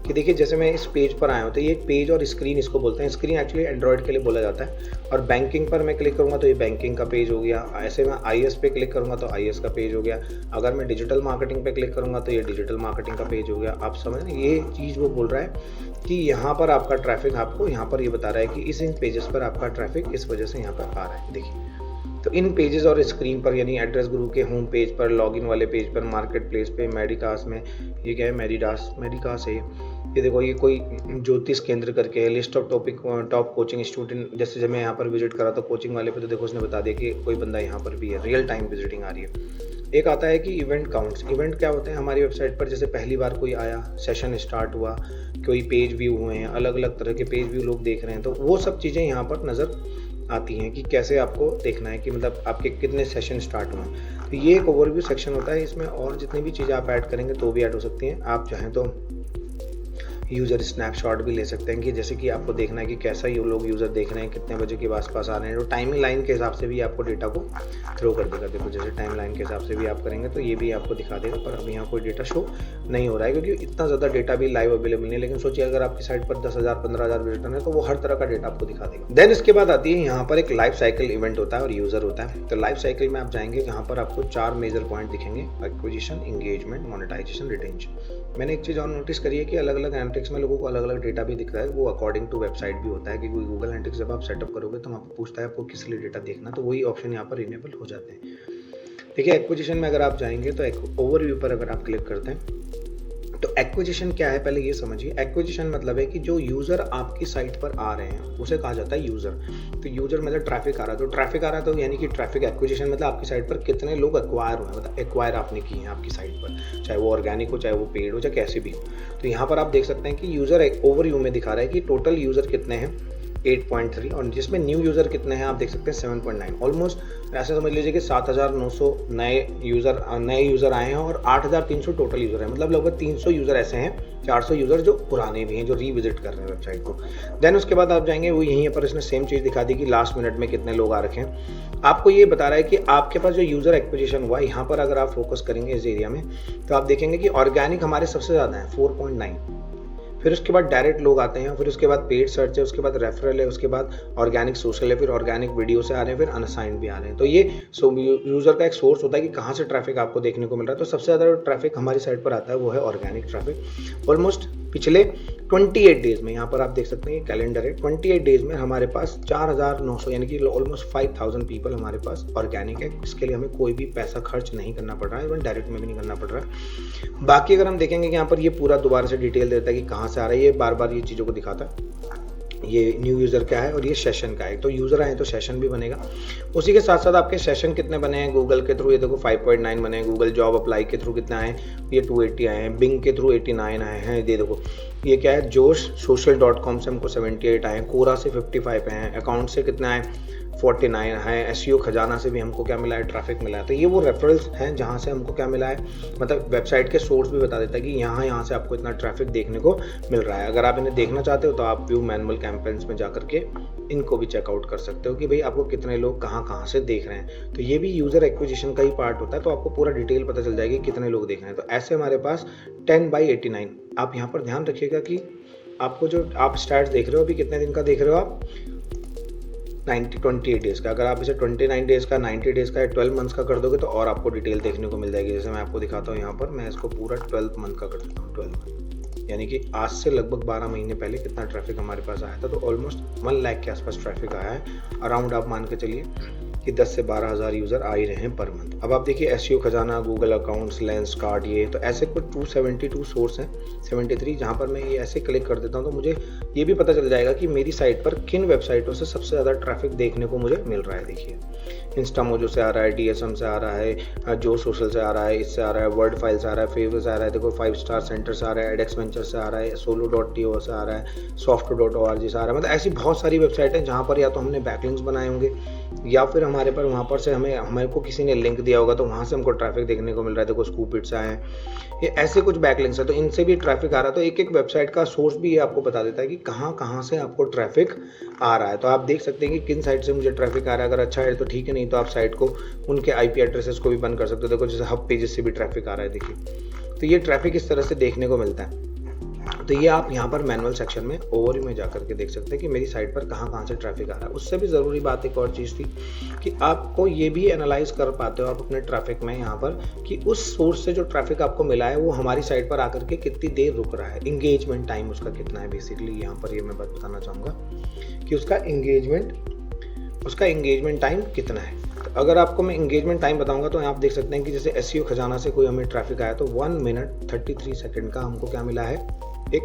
कि देखिए जैसे मैं इस पेज पर आया हूँ तो ये पेज और स्क्रीन इसको बोलते हैं। स्क्रीन एक्चुअली एंड्रॉइड के लिए बोला जाता है। और बैंकिंग पर मैं क्लिक करूँगा तो ये बैंकिंग का पेज हो गया। ऐसे मैं IS पे क्लिक करूँगा तो IS का पेज हो गया। अगर मैं डिजिटल मार्केटिंग पे क्लिक करूँगा तो ये डिजिटल मार्केटिंग का पेज हो गया। आप समझ रहे हैं, ये चीज़ वो बोल रहा है कि यहाँ पर आपका ट्रैफिक, आपको यहाँ पर ये बता रहा है कि इन पेजेस पर आपका ट्रैफिक इस वजह से यहाँ पर आ रहा है। देखिए तो इन पेजेस और स्क्रीन पर, यानी एड्रेस गुरु के होम पेज पर, लॉगिन वाले पेज पर, मार्केट प्लेस पे, मेडिकास में, ये क्या है मेडिकास है, ये देखो ये कोई ज्योतिष केंद्र करके है, list of top coaching student. जैसे जब मैं यहाँ पर विजिट करा तो कोचिंग वाले पे, तो देखो उसने बता दिया कि कोई बंदा यहाँ पर भी है, रियल टाइम विजिटिंग आ रही है। एक आता है कि इवेंट काउंट्स। इवेंट क्या होते हैं हमारी वेबसाइट पर, जैसे पहली बार कोई आया, सेशन स्टार्ट हुआ, कोई पेज व्यू हुए हैं, अलग अलग तरह के पेज व्यू लोग देख रहे हैं, तो वो सब चीज़ें यहाँ पर नज़र आती हैं कि कैसे आपको देखना है कि मतलब आपके कितने सेशन स्टार्ट हुए हैं। तो ये एक ओवरव्यू सेक्शन होता है। इसमें और जितनी भी चीज़ें आप ऐड करेंगे तो भी ऐड हो सकती हैं। आप चाहें तो यूज़र स्नैपशॉट भी ले सकते हैं कि जैसे कि आपको देखना है कि कैसा ये लोग यूज़र देख रहे हैं, कितने बजे के आसपास आ रहे हैं। तो टाइम लाइन के हिसाब से भी आपको डेटा को थ्रो कर देगा। देखो जैसे टाइम लाइन के हिसाब से भी आप करेंगे तो ये भी आपको दिखा देगा, पर अभी यहाँ कोई डेटा शो नहीं हो रहा है क्योंकि इतना ज़्यादा डेटा भी लाइव अवेलेबल नहीं है। लेकिन सोचिए अगर आपकी साइट पर 10,000 15,000 विजिटर है तो वो हर तरह का डेटा आपको दिखा देगा। देन इसके बाद आती है यहाँ पर एक लाइफ साइकिल इवेंट होता है और यूज़र होता है। तो लाइफ साइकिल में आप जाएंगे, यहाँ पर आपको 4 मेजर पॉइंट दिखेंगे: एक्विजिशन, इंगेजमेंट, मोनेटाइजेशन, रिटेंशन। मैंने एक चीज़ और नोटिस करी है कि अलग अलग एनालिटिक्स में लोगों को अलग अलग डेटा भी दिख रहा है। वो अकॉर्डिंग टू वेबसाइट भी होता है कि कोई गूगल एनालिटिक्स जब आप सेटअप करोगे तो आपको पूछता है आपको किस लिए डेटा देखना, तो वही ऑप्शन यहाँ पर इनेबल हो जाते हैं। देखिए एक्विजिशन में अगर आप जाएंगे तो एक ओवरव्यू पर अगर आप क्लिक करते हैं तो एक्विजिशन क्या है पहले ये समझिए। एक्विजिशन मतलब है कि जो यूज़र आपकी साइट पर आ रहे हैं उसे कहा जाता है यूज़र। तो यूज़र मतलब ट्रैफिक आ रहा है, तो ट्रैफिक आ रहा है तो यानी कि ट्रैफिक। एक्विजिशन मतलब आपकी साइट पर कितने लोग एक्वायर हुए हैं, मतलब एक्वायर आपने किए हैं आपकी साइट पर, चाहे वो ऑर्गेनिक हो, चाहे वो पेड हो, चाहे कैसे भी हो। तो यहाँ पर आप देख सकते हैं कि यूज़र एक ओवरव्यू में दिखा रहा है कि टोटल यूज़र कितने हैं 8.3, और जिसमें न्यू यूज़र कितने हैं आप देख सकते हैं 7.9। ऑलमोस्ट ऐसे समझ लीजिए कि 7,900 नए यूज़र आए हैं और 8,300 टोटल यूज़र हैं। मतलब लगभग 300 यूज़र ऐसे हैं, 400 यूज़र जो पुराने भी हैं, जो रीविजिट कर रहे हैं वेबसाइट को। देन उसके बाद आप जाएंगे, वो यहीं पर इसने सेम चीज़ दिखा दी कि लास्ट मिनट में कितने लोग आ रखे हैं। आपको ये बता रहा है कि आपके पास जो यूज़र एक्विजिशन हुआ, यहाँ पर अगर आप फोकस करेंगे इस एरिया में तो आप देखेंगे कि ऑर्गेनिक हमारे सबसे ज़्यादा है 4.9। फिर उसके बाद डायरेक्ट लोग आते हैं, फिर उसके बाद पेड सर्च है, उसके बाद रेफरल है, उसके बाद ऑर्गेनिक सोशल है, फिर ऑर्गेनिक वीडियो से आ रहे हैं, फिर अनअसाइंड भी आ रहे हैं। तो ये यूजर का एक सोर्स होता है कि कहाँ से ट्रैफिक आपको देखने को मिल रहा है। तो सबसे ज़्यादा ट्रैफिक हमारी साइट पर आता है वो है ऑर्गेनिक ट्रैफिक। ऑलमोस्ट पिछले 28 डेज में, यहाँ पर आप देख सकते हैं कैलेंडर है, 28 डेज में हमारे पास 4900 यानी कि ऑलमोस्ट 5000 पीपल हमारे पास ऑर्गेनिक है। इसके लिए हमें कोई भी पैसा खर्च नहीं करना पड़ रहा है, इवन डायरेक्ट में भी नहीं करना पड़ रहा है। बाकी अगर हम देखेंगे कि यहाँ पर ये पूरा दोबारा से डिटेल देता है कि कहाँ से आ रहा है, ये बार बार ये चीज़ों को दिखाता है, ये न्यू यूज़र क्या है और ये सेशन का है। तो यूज़र आए तो सेशन भी बनेगा। उसी के साथ साथ आपके सेशन कितने बने हैं गूगल के थ्रू, ये देखो 5.9 बने हैं। गूगल जॉब अप्लाई के थ्रू कितने आए, ये 280 आए हैं। बिंग के थ्रू 89 आए हैं। ये देखो ये क्या है, जोश social.com से हमको 78 आए हैं। कोरा से 55 आए हैं। अकाउंट से कितने आए, 49 है। एसईओ खजाना से भी हमको क्या मिला है, ट्रैफिक मिला है। तो ये वो रेफरल्स हैं जहाँ से हमको क्या मिला है, मतलब वेबसाइट के सोर्स भी बता देता है कि यहाँ से आपको इतना ट्रैफिक देखने को मिल रहा है। अगर आप इन्हें देखना चाहते हो तो आप व्यू मैनुअल कैंपेन्स में जाकर के इनको भी चेकआउट कर सकते हो कि भाई आपको कितने लोग कहाँ से देख रहे हैं। तो ये भी यूज़र एक्विजिशन का ही पार्ट होता है। तो आपको पूरा डिटेल पता चल जाएगी कितने लोग देख रहे हैं। तो ऐसे हमारे पास 10/89। आप यहाँ पर ध्यान रखिएगा कि आपको जो आप स्टैट्स देख रहे हो अभी कितने दिन का देख रहे हो आप, 28 डेज़ का। अगर आप इसे 29 डेज़ का, 90 डेज़ का या 12 मंथ्स का कर दोगे तो और आपको डिटेल देखने को मिल जाएगी। जैसे मैं आपको दिखाता हूँ यहाँ पर, मैं इसको पूरा 12 मंथ का कर देता हूँ। 12 मंथ यानी कि आज से लगभग 12 महीने पहले कितना ट्रैफिक हमारे पास आया था। तो ऑलमोस्ट 1 लाख के आसपास ट्रैफिक आया है। अराउंड आप मान के चलिए कि 10 से 12 हज़ार यूज़र आ ही रहे हैं पर मंथ। अब आप देखिए एसईओ खजाना, गूगल अकाउंट्स, लेंस कार्ड, ये तो ऐसे कुछ 272 सोर्स हैं, 73, जहाँ पर मैं ये ऐसे क्लिक कर देता हूँ तो मुझे ये भी पता चल जाएगा कि मेरी साइट पर किन वेबसाइटों से सबसे ज़्यादा ट्रैफिक देखने को मुझे मिल रहा है। देखिए इंस्टामोजो से आ रहा है, डीएसएम से आ रहा है, जो सोशल से आ रहा है, इससे आ रहा है, वर्ड फाइल से आ रहा है, फेवर से आ रहा है, देखो 5 स्टार सेंटर से आ रहा है, एडेक्स वेंचर से आ रहा है, solo.to से आ रहा है, soft.org से आ रहा है। मतलब ऐसी बहुत सारी वेबसाइट है जहाँ पर या तो हमने बैकलिंक्स बनाए होंगे या फिर हमारे पर वहाँ पर से हमें को किसी ने लिंक दिया होगा तो वहाँ से हमको ट्रैफिक देखने को मिल रहा है। देखो स्कूपिट से आए हैं, ये ऐसे कुछ बैकलिंक्स है तो इनसे भी ट्रैफिक आ रहा है। तो एक वेबसाइट का सोर्स भी ये आपको बता देता है कि कहाँ से आपको ट्रैफिक आ रहा है। तो आप देख सकते हैं कि किन साइट से मुझे ट्रैफिक आ रहा है। अगर अच्छा है तो ठीक है, नहीं तो आप साइट को उनके आईपी एड्रेसेस को भी बंद कर सकते हो। देखो जैसे हब पेजेस से भी ट्रैफिक आ रहा है, देखिए। तो ये ट्रैफिक इस तरह से देखने को मिलता है। तो ये आप यहाँ पर मैनुअल सेक्शन में ओवरव्यू में जाकर के देख सकते हैं कि मेरी साइट पर कहाँ से ट्रैफिक आ रहा है। उससे भी ज़रूरी बात एक और चीज़ थी कि आपको ये भी एनालाइज कर पाते हो आप अपने ट्रैफिक में यहाँ पर कि उस सोर्स से जो ट्रैफिक आपको मिला है वो हमारी साइट पर आकर के कितनी देर रुक रहा है, इंगेजमेंट टाइम उसका कितना है। बेसिकली यहाँ पर ये मैं बात बताना चाहूँगा कि उसका इंगेजमेंट टाइम कितना है। तो अगर आपको मैं इंगेजमेंट टाइम बताऊंगा तो आप देख सकते हैं कि जैसे एसईओ खजाना से कोई हमें ट्रैफिक आया तो 1 मिनट 33 सेकंड का हमको क्या मिला है, एक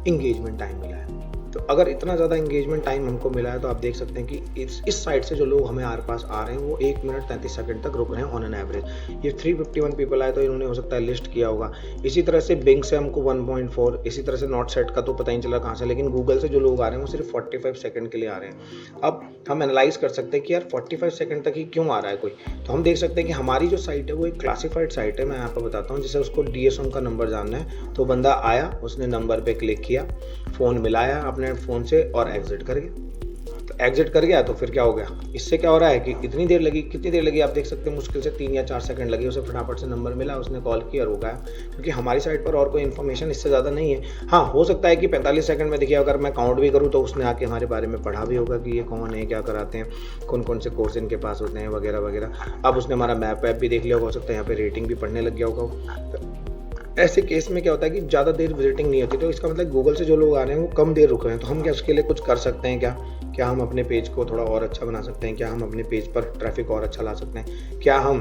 इंगेजमेंट टाइम मिला है। तो अगर इतना ज़्यादा इंगेजमेंट टाइम हमको मिला है तो आप देख सकते हैं कि इस साइड से जो लोग हमें आर पास आ रहे हैं वो 1 मिनट 33 सेकंड तक रुक रहे हैं ऑन एन एवरेज। ये 351 पीपल आए तो इन्होंने हो सकता है लिस्ट किया होगा। इसी तरह से बिंग से हमको 1.4, इसी तरह से नॉट सेट का तो पता ही चला कहाँ से, लेकिन गूगल से जो लोग आ रहे हैं वो सिर्फ 45 सेकंड के लिए आ रहे हैं। अब हम एनालाइज कर सकते हैं कि यार 45 सेकंड तक ही क्यों आ रहा है कोई। तो हम देख सकते हैं कि हमारी जो साइट है वो एक क्लासिफाइड साइट है। मैं यहाँ पर बताता हूँ, जैसे उसको डीएसएम का नंबर जानना है तो बंदा आया, उसने नंबर पे क्लिक किया, फ़ोन मिलाया अपने फ़ोन से और एग्जिट कर गया। तो एग्जिट कर गया तो फिर क्या हो गया, इससे क्या हो रहा है कि इतनी देर लगी, कितनी देर लगी आप देख सकते हैं, मुश्किल से 3 या 4 सेकंड लगे। उसे फटाफट से नंबर मिला, उसने कॉल किया और हो गया। क्योंकि हमारी साइट पर और कोई इन्फॉर्मेशन इससे ज़्यादा नहीं है। हाँ, हो सकता है कि 45 सेकंड में देखिए अगर मैं काउंट भी करूँ तो उसने आके हमारे बारे में पढ़ा भी होगा कि ये कौन है, क्या कराते हैं, कौन कौन से कोर्स इनके पास होते हैं वगैरह वगैरह। अब उसने हमारा मैप वैप भी देख लिया होगा, हो सकता है यहाँ पे रेटिंग भी पढ़ने लग गया होगा। ऐसे केस में क्या होता है कि ज़्यादा देर विजिटिंग नहीं होती, तो इसका मतलब गूगल से जो लोग आ रहे हैं वो कम देर रुक रहे हैं। तो हम क्या उसके लिए कुछ कर सकते हैं क्या हम अपने पेज को थोड़ा और अच्छा बना सकते हैं, क्या हम अपने पेज पर ट्रैफिक और अच्छा ला सकते हैं, क्या हम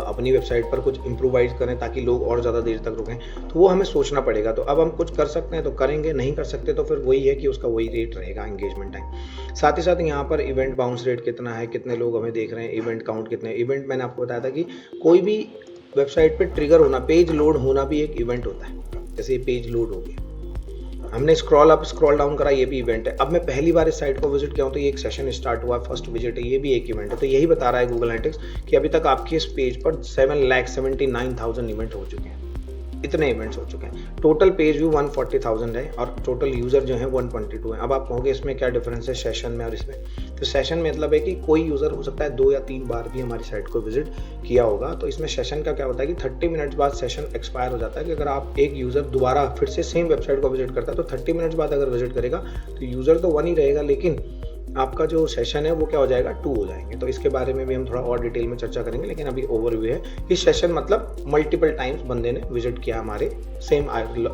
अपनी वेबसाइट पर कुछ इम्प्रोवाइज करें ताकि लोग और ज़्यादा देर तक रुकें। तो वो हमें सोचना पड़ेगा। तो अब हम कुछ कर सकते हैं तो करेंगे, नहीं कर सकते तो फिर वही है कि उसका वही रेट रहेगा एंगेजमेंट टाइम। साथ ही साथ यहाँ पर इवेंट बाउंस रेट कितना है, कितने लोग हमें देख रहे हैं, इवेंट काउंट कितने। इवेंट मैंने आपको बताया था कि कोई भी वेबसाइट पे ट्रिगर होना, पेज लोड होना भी एक इवेंट होता है। जैसे ये पेज लोड हो गया, हमने स्क्रॉल अप स्क्रॉल डाउन करा, ये भी इवेंट है। अब मैं पहली बार इस साइट को विजिट किया हूँ तो ये एक सेशन स्टार्ट हुआ, फर्स्ट विजिट है, ये भी एक इवेंट है। तो यही बता रहा है गूगल एनालिटिक्स कि अभी तक आपके इस पेज पर 7,79,000 इवेंट हो चुके हैं। इतने इवेंट्स हो चुके हैं। टोटल पेज व्यू 140,000 है और टोटल यूज़र जो है 122 है। अब आप कहोगे इसमें क्या डिफरेंस है सेशन में और इसमें? तो सेशन मतलब है कि कोई यूज़र हो सकता है 2 या 3 बार भी हमारी साइट को विजिट किया होगा। तो इसमें सेशन का क्या होता है कि 30 मिनट्स बाद सेशन एक्सपायर हो जाता है कि अगर आप एक यूज़र दोबारा फिर से सेम वेबसाइट को विजिट करता है तो 30 मिनट्स बाद अगर विजिट करेगा तो यूज़र तो 1 ही रहेगा, लेकिन आपका जो सेशन है वो क्या हो जाएगा, 2 हो जाएंगे। तो इसके बारे में भी हम थोड़ा और डिटेल में चर्चा करेंगे, लेकिन अभी ओवरव्यू है कि सेशन मतलब मल्टीपल टाइम्स बंदे ने विजिट किया, हमारे सेम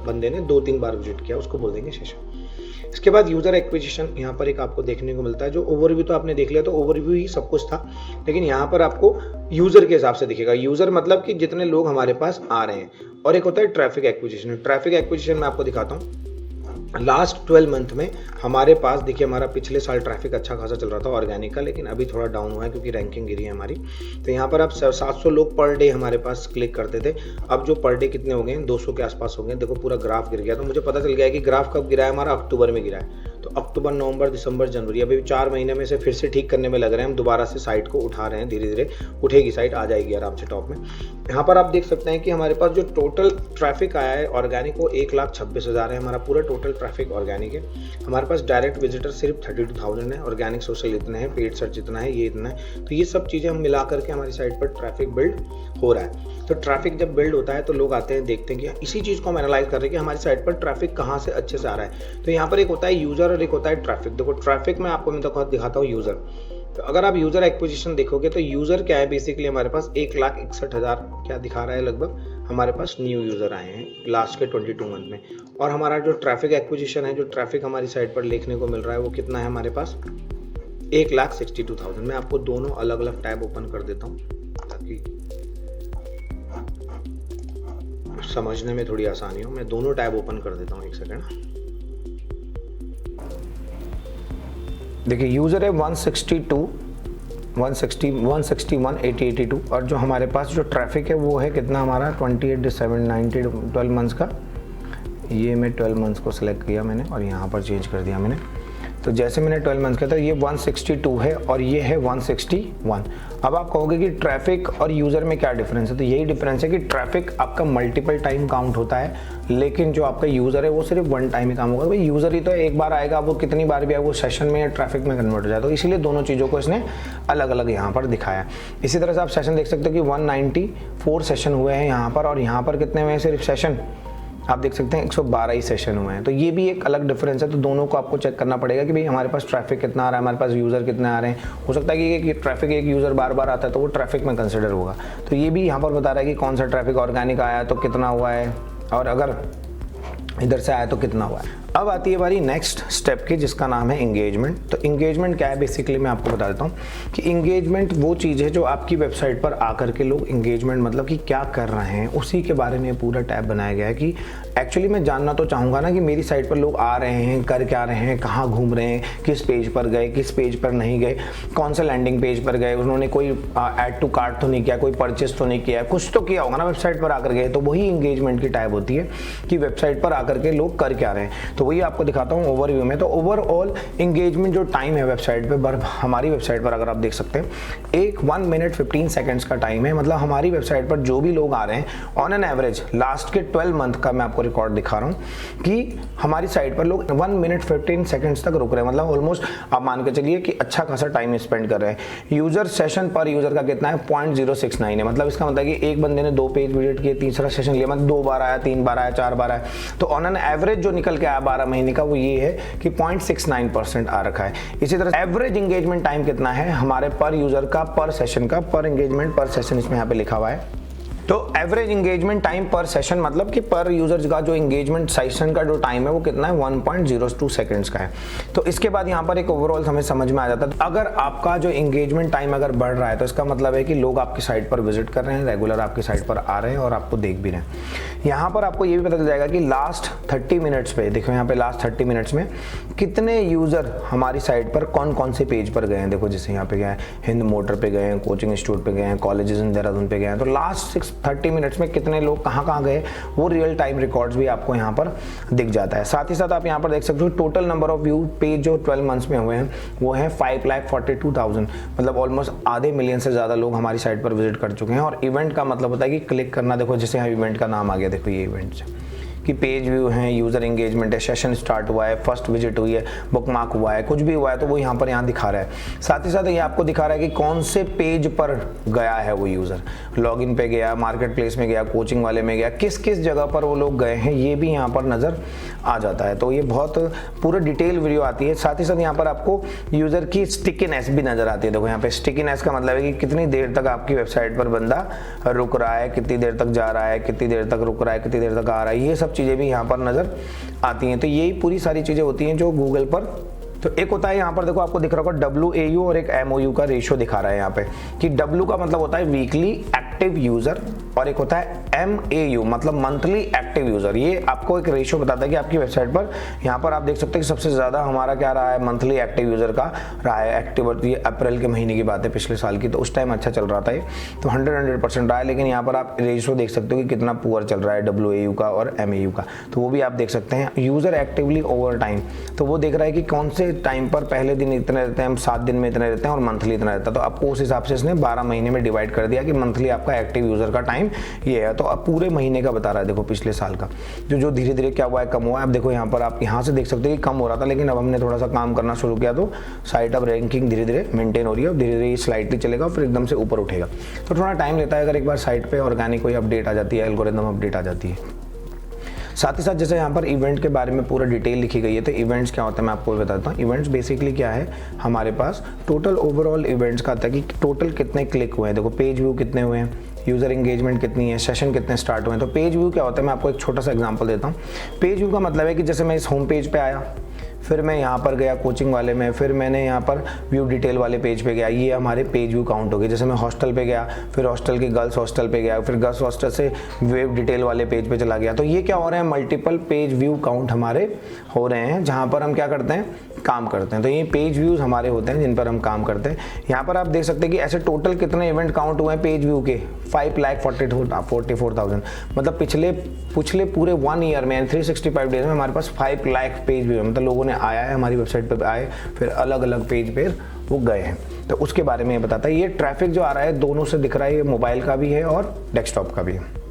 बंदे ने 2-3 बार विजिट किया, उसको बोल देंगे सेशन। इसके बाद यूज़र एक्विजिशन यहाँ पर एक आपको देखने को मिलता है। जो ओवरव्यू तो आपने देख लिया, तो ओवरव्यू ही सब कुछ था, लेकिन यहाँ पर आपको यूज़र के हिसाब से दिखेगा। यूज़र मतलब कि जितने लोग हमारे पास आ रहे हैं, और एक होता है ट्रैफिक एक्विजिशन। ट्रैफिक एक्विजिशन मैं आपको दिखाता हूँ। लास्ट 12 मंथ में हमारे पास देखिए, हमारा पिछले साल ट्रैफिक अच्छा खासा चल रहा था ऑर्गेनिक का, लेकिन अभी थोड़ा डाउन हुआ है क्योंकि रैंकिंग गिरी है हमारी। तो यहाँ पर आप 700 लोग पर डे हमारे पास क्लिक करते थे। अब जो पर डे कितने हो गए हैं, 200 के आसपास हो गए। देखो पूरा ग्राफ गिर गया। तो मुझे पता चल गया कि ग्राफ कब गिरा है, हमारा अक्टूबर में गिरा है। तो अक्टूबर, नवंबर, दिसंबर, जनवरी, अभी 4 महीने में से फिर से ठीक करने में लग रहे हैं। हम दोबारा से साइट को उठा रहे हैं, धीरे धीरे उठेगी साइट, आ जाएगी आराम से टॉप में। यहाँ पर आप देख सकते हैं कि हमारे पास जो टोटल ट्रैफिक आया है ऑर्गेनिक वो 1,26,000 है। हमारा पूरा टोटल ट्रैफिक ऑर्गेनिक है। हमारे पास डायरेक्ट विजिटर सिर्फ 32,000 है, ऑर्गेनिक सोशल इतना है, पेड सर्च इतना है, ये इतना है। तो ये सब चीज़ें हम मिला करके हमारी साइट पर ट्रैफिक बिल्ड हो रहा है। तो ट्रैफिक जब बिल्ड होता है तो लोग आते हैं, देखते हैं कि इसी चीज़ को हम एनालाइज कर रहे हैं कि हमारी साइट पर ट्रैफिक कहाँ से अच्छे से आ रहा है। तो यहाँ पर एक होता है यूज़र और एक होता है ट्रैफिक। देखो ट्रैफिक में आपको मैं दिखाता हूँ यूज़र। तो अगर आप यूज़र एक्विजिशन देखोगे तो यूज़र क्या है, बेसिकली हमारे पास 1,61,000 क्या दिखा रहा है, लगभग हमारे पास न्यू यूज़र आए हैं लास्ट के 22 मंथ में। और हमारा जो ट्रैफिक एक्विजिशन है, जो ट्रैफिक हमारी साइट पर देखने को मिल रहा है, वो कितना है हमारे पास, 1,62,000। मैं आपको दोनों अलग अलग टैब ओपन कर देता हूँ ताकि समझने में थोड़ी आसानी हो। मैं दोनों टैब ओपन कर देता हूँ, एक सेकेंड। देखिए यूज़र है 162, 160, 161, 80, 82, और जो हमारे पास जो ट्रैफिक है वो है कितना हमारा 28, 7, 90, 12 मंथ्स का। ये मैं 12 मंथ्स को सिलेक्ट किया मैंने और यहाँ पर चेंज कर दिया मैंने। तो जैसे मैंने 12 मंथ्स का था, ये 162 है और ये है 161। अब आप कहोगे कि ट्रैफिक और यूज़र में क्या डिफरेंस है, तो यही डिफरेंस है कि ट्रैफिक आपका मल्टीपल टाइम काउंट होता है, लेकिन जो आपका यूज़र है वो सिर्फ 1 टाइम ही काम होगा। भाई यूज़र ही तो एक बार आएगा, वो कितनी बार भी आएगा, वो सेशन में या ट्रैफिक में कन्वर्ट हो जाए। तो इसीलिए दोनों चीज़ों को इसने अलग अलग यहाँ पर दिखाया। इसी तरह से आप सेशन देख सकते हो कि 194 सेशन हुए हैं यहाँ पर, और यहाँ पर कितने हुए हैं सिर्फ सेशन, आप देख सकते हैं 112 ही सेशन हुए हैं। तो ये भी एक अलग डिफरेंस है। तो दोनों को आपको चेक करना पड़ेगा कि भाई हमारे पास ट्रैफिक कितना आ रहा है, हमारे पास यूज़र कितने आ रहे हैं। हो सकता है कि ट्रैफिक एक यूज़र बार बार आता है तो वो ट्रैफिक में कंसिडर होगा। तो ये भी यहाँ पर बता रहा है कि कौन सा ट्रैफिक ऑर्गेनिक आया तो कितना हुआ है, और अगर इधर से आया तो कितना हुआ है। अब आती है हमारी नेक्स्ट स्टेप की, जिसका नाम है इंगेजमेंट। तो इंगेजमेंट क्या है, बेसिकली मैं आपको बता देता हूँ कि इंगेजमेंट वो चीज़ है जो आपकी वेबसाइट पर आकर के लोग इंगेजमेंट मतलब कि क्या कर रहे हैं, उसी के बारे में पूरा टैब बनाया गया है। कि एक्चुअली मैं जानना तो चाहूँगा ना कि मेरी साइट पर लोग आ रहे हैं, कर क्या रहे हैं, कहाँ घूम रहे हैं, किस पेज पर गए, किस पेज पर नहीं गए, कौन सा लैंडिंग पेज पर गए, उन्होंने कोई ऐड टू कार्ट तो नहीं किया, कोई परचेस तो नहीं किया, कुछ तो किया होगा ना वेबसाइट पर आकर गए। तो वही इंगेजमेंट की टैब होती है कि वेबसाइट पर आकर के लोग कर क्या रहे हैं। तो वही आपको दिखाता हूँ ओवरव्यू में। तो ओवरऑल इंगेजमेंट जो टाइम है वेबसाइट पे, हमारी वेबसाइट पर अगर आप देख सकते हैं 1 मिनट 15 सेकंड्स का टाइम है। मतलब हमारी वेबसाइट पर जो भी लोग आ रहे हैं ऑन एन एवरेज लास्ट के 12 मंथ का मैं आपको रिकॉर्ड दिखा रहा हूँ कि हमारी साइट पर लोग 1 मिनट 15 सेकंड्स तक रुक रहे हैं। मतलब ऑलमोस्ट आप मान के चलिए कि अच्छा खासा टाइम स्पेंड कर रहे हैं। यूजर सेशन पर यूजर का कितना है, 0.069 है। मतलब इसका मतलब कि एक बंदे ने 2 पेज विजिट किए, तीसरा सेशन लिया, मतलब 2 बार आया, 3 बार आया, 4 बार आया। तो ऑन एन एवरेज जो निकल के आया 12 महीने का, वो ये है कि 0.69% आ रखा है। इसी तरह एवरेज एंगेजमेंट टाइम कितना है हमारे पर यूजर का, पर सेशन का, पर एंगेजमेंट पर सेशन इसमें यहाँ पे लिखा हुआ है। तो एवरेज इंगेजमेंट टाइम पर सेशन मतलब कि पर यूजर का जो इंगेजमेंट सेशन का जो टाइम है वो कितना है, 1.02 सेकंड्स का है। तो इसके बाद यहाँ पर एक ओवरऑल हमें समझ में आ जाता है। अगर आपका जो इंगेजमेंट टाइम अगर बढ़ रहा है तो इसका मतलब है कि लोग आपकी साइट पर विजिट कर रहे हैं, रेगुलर आपकी साइट पर आ रहे हैं और आपको देख भी रहे हैं। यहाँ पर आपको ये भी पता चल जाएगा कि लास्ट 30 मिनट्स पे देखो, यहाँ पे लास्ट 30 मिनट्स में कितने यूजर हमारी साइट पर कौन कौन से पेज पर गए हैं। देखो जैसे यहाँ पे गए हैं, हिंद मोटर पे गए हैं, कोचिंग इंस्टीट्यूट पे गए हैं, कॉलेजेस इन देहरादून पे गए हैं। तो लास्ट 6 30 मिनट्स में कितने लोग कहाँ गए, वो रियल टाइम रिकॉर्ड्स भी आपको यहाँ पर दिख जाता है। साथ ही साथ आप यहाँ पर देख सकते हो total number of view page जो 12 मंथ्स में हुए हैं वो हैं 5,42,000, मतलब ऑलमोस्ट आधे मिलियन से ज़्यादा लोग हमारी साइट पर विजिट कर चुके हैं। और इवेंट का मतलब होता है कि क्लिक करना, देखो जैसे यहाँ इवेंट का नाम आ गया, देखो ये इवेंट कि पेज व्यू है, यूज़र एंगेजमेंट है, सेशन स्टार्ट हुआ है, फर्स्ट विजिट हुई है, बुकमार्क हुआ है, कुछ भी हुआ है तो वो यहाँ दिखा रहा है। साथ ही साथ ये आपको दिखा रहा है कि कौन से पेज पर गया है वो यूज़र, लॉगिन पे गया, मार्केट प्लेस में गया, कोचिंग वाले में गया, किस किस जगह पर वो लोग गए हैं ये भी यहाँ पर नज़र आ जाता है। तो ये बहुत पूरा डिटेल वीडियो आती है। साथ ही साथ यहाँ पर आपको यूज़र की स्टिकीनेस भी नज़र आती है। देखो यहाँ पे स्टिकीनेस का मतलब है कि कितनी देर तक आपकी वेबसाइट पर बंदा रुक रहा है, कितनी देर तक जा रहा है, कितनी देर तक रुक रहा है, कितनी देर तक आ रहा है, ये सब चीज़ें भी यहाँ पर नज़र आती हैं। तो यही पूरी सारी चीज़ें होती हैं जो गूगल पर, तो एक होता है यहाँ पर देखो आपको दिख रहा होगा WAU और एक MOU का रेशियो दिखा रहा है यहाँ पे कि W का मतलब होता है वीकली एक्टिव यूज़र और एक होता है MAU मतलब मंथली एक्टिव यूज़र। ये आपको एक रेशियो बताता है कि आपकी वेबसाइट पर, यहाँ पर आप देख सकते हैं कि सबसे ज़्यादा हमारा क्या रहा है, मंथली एक्टिव यूज़र का रहा है। एक्टिव ये अप्रैल के महीने की बात है, पिछले साल की, तो उस टाइम अच्छा चल रहा था ये, तो 100% रहा है। लेकिन यहाँ पर आप रेशियो देख सकते हो कि कितना पुअर चल रहा है WAU का और MAU का, तो वो भी आप देख सकते हैं। यूज़र एक्टिवली ओवर टाइम, तो वो देख रहा है कि कौन से टाइम पर पहले दिन इतने रहते हैं, हम 7 दिन में इतने रहते हैं और मंथली इतना रहता है। तो आपको उस हिसाब से इसने 12 महीने में डिवाइड कर दिया कि मंथली आपका एक्टिव यूज़र का टाइम ये है। तो अब पूरे महीने का बता रहा है, देखो पिछले साल का जो धीरे धीरे क्या हुआ है, कम हुआ है। अब देखो यहाँ पर आप यहाँ से देख सकते हो कि कम हो रहा था, लेकिन अब हमने थोड़ा सा काम करना शुरू किया तो साइट अब रैंकिंग धीरे धीरे मेंटेन हो रही है और धीरे धीरे स्लाइटली चलेगा, फिर एकदम से ऊपर उठेगा। तो थोड़ा टाइम लेता है अगर एक बार साइट पर ऑर्गेनिक कोई अपडेट आ जाती है, एल्गोरिथम अपडेट आ जाती है। साथ ही साथ जैसे यहाँ पर इवेंट के बारे में पूरा डिटेल लिखी गई है, तो इवेंट्स क्या होता है मैं आपको बताता हूँ। इवेंट्स बेसिकली क्या है, हमारे पास टोटल ओवरऑल इवेंट्स का आता है कि टोटल कितने क्लिक हुए हैं, देखो पेज व्यू कितने हुए हैं, यूज़र एंगेजमेंट कितनी है, सेशन कितने स्टार्ट हुए हैं। तो पेज व्यू क्या होता है मैं आपको एक छोटा सा एग्जांपल देता हूँ। पेज व्यू का मतलब है कि जैसे मैं इस होम पेज पे आया, फिर मैं यहाँ पर गया कोचिंग वाले में, फिर मैंने यहाँ पर व्यू डिटेल वाले पेज पे गया, ये हमारे पेज व्यू काउंट हो गए। जैसे मैं हॉस्टल पे गया, फिर हॉस्टल के गर्ल्स हॉस्टल पे गया, फिर गर्ल्स हॉस्टल से वेब डिटेल वाले पेज पे चला गया। तो ये क्या हो रहे हैं, मल्टीपल पेज व्यू काउंट हमारे हो रहे हैं, जहाँ पर हम क्या करते हैं, काम करते हैं। तो ये पेज व्यूज़ हमारे होते हैं जिन पर हम काम करते हैं। यहाँ पर आप देख सकते हैं कि ऐसे टोटल कितने इवेंट काउंट हुए हैं पेज व्यू के, 5,44,000, मतलब पिछले पूरे 1 ईयर में 365 डेज में हमारे पास 5 लाख पेज व्यू है। मतलब लोगों ने आया है हमारी वेबसाइट पर आए, फिर अलग अलग पेज पर वो गए हैं। तो उसके बारे में ये बताता है। ये ट्रैफिक जो आ रहा है दोनों से दिख रहा है, ये मोबाइल का भी है और डेस्कटॉप का भी है।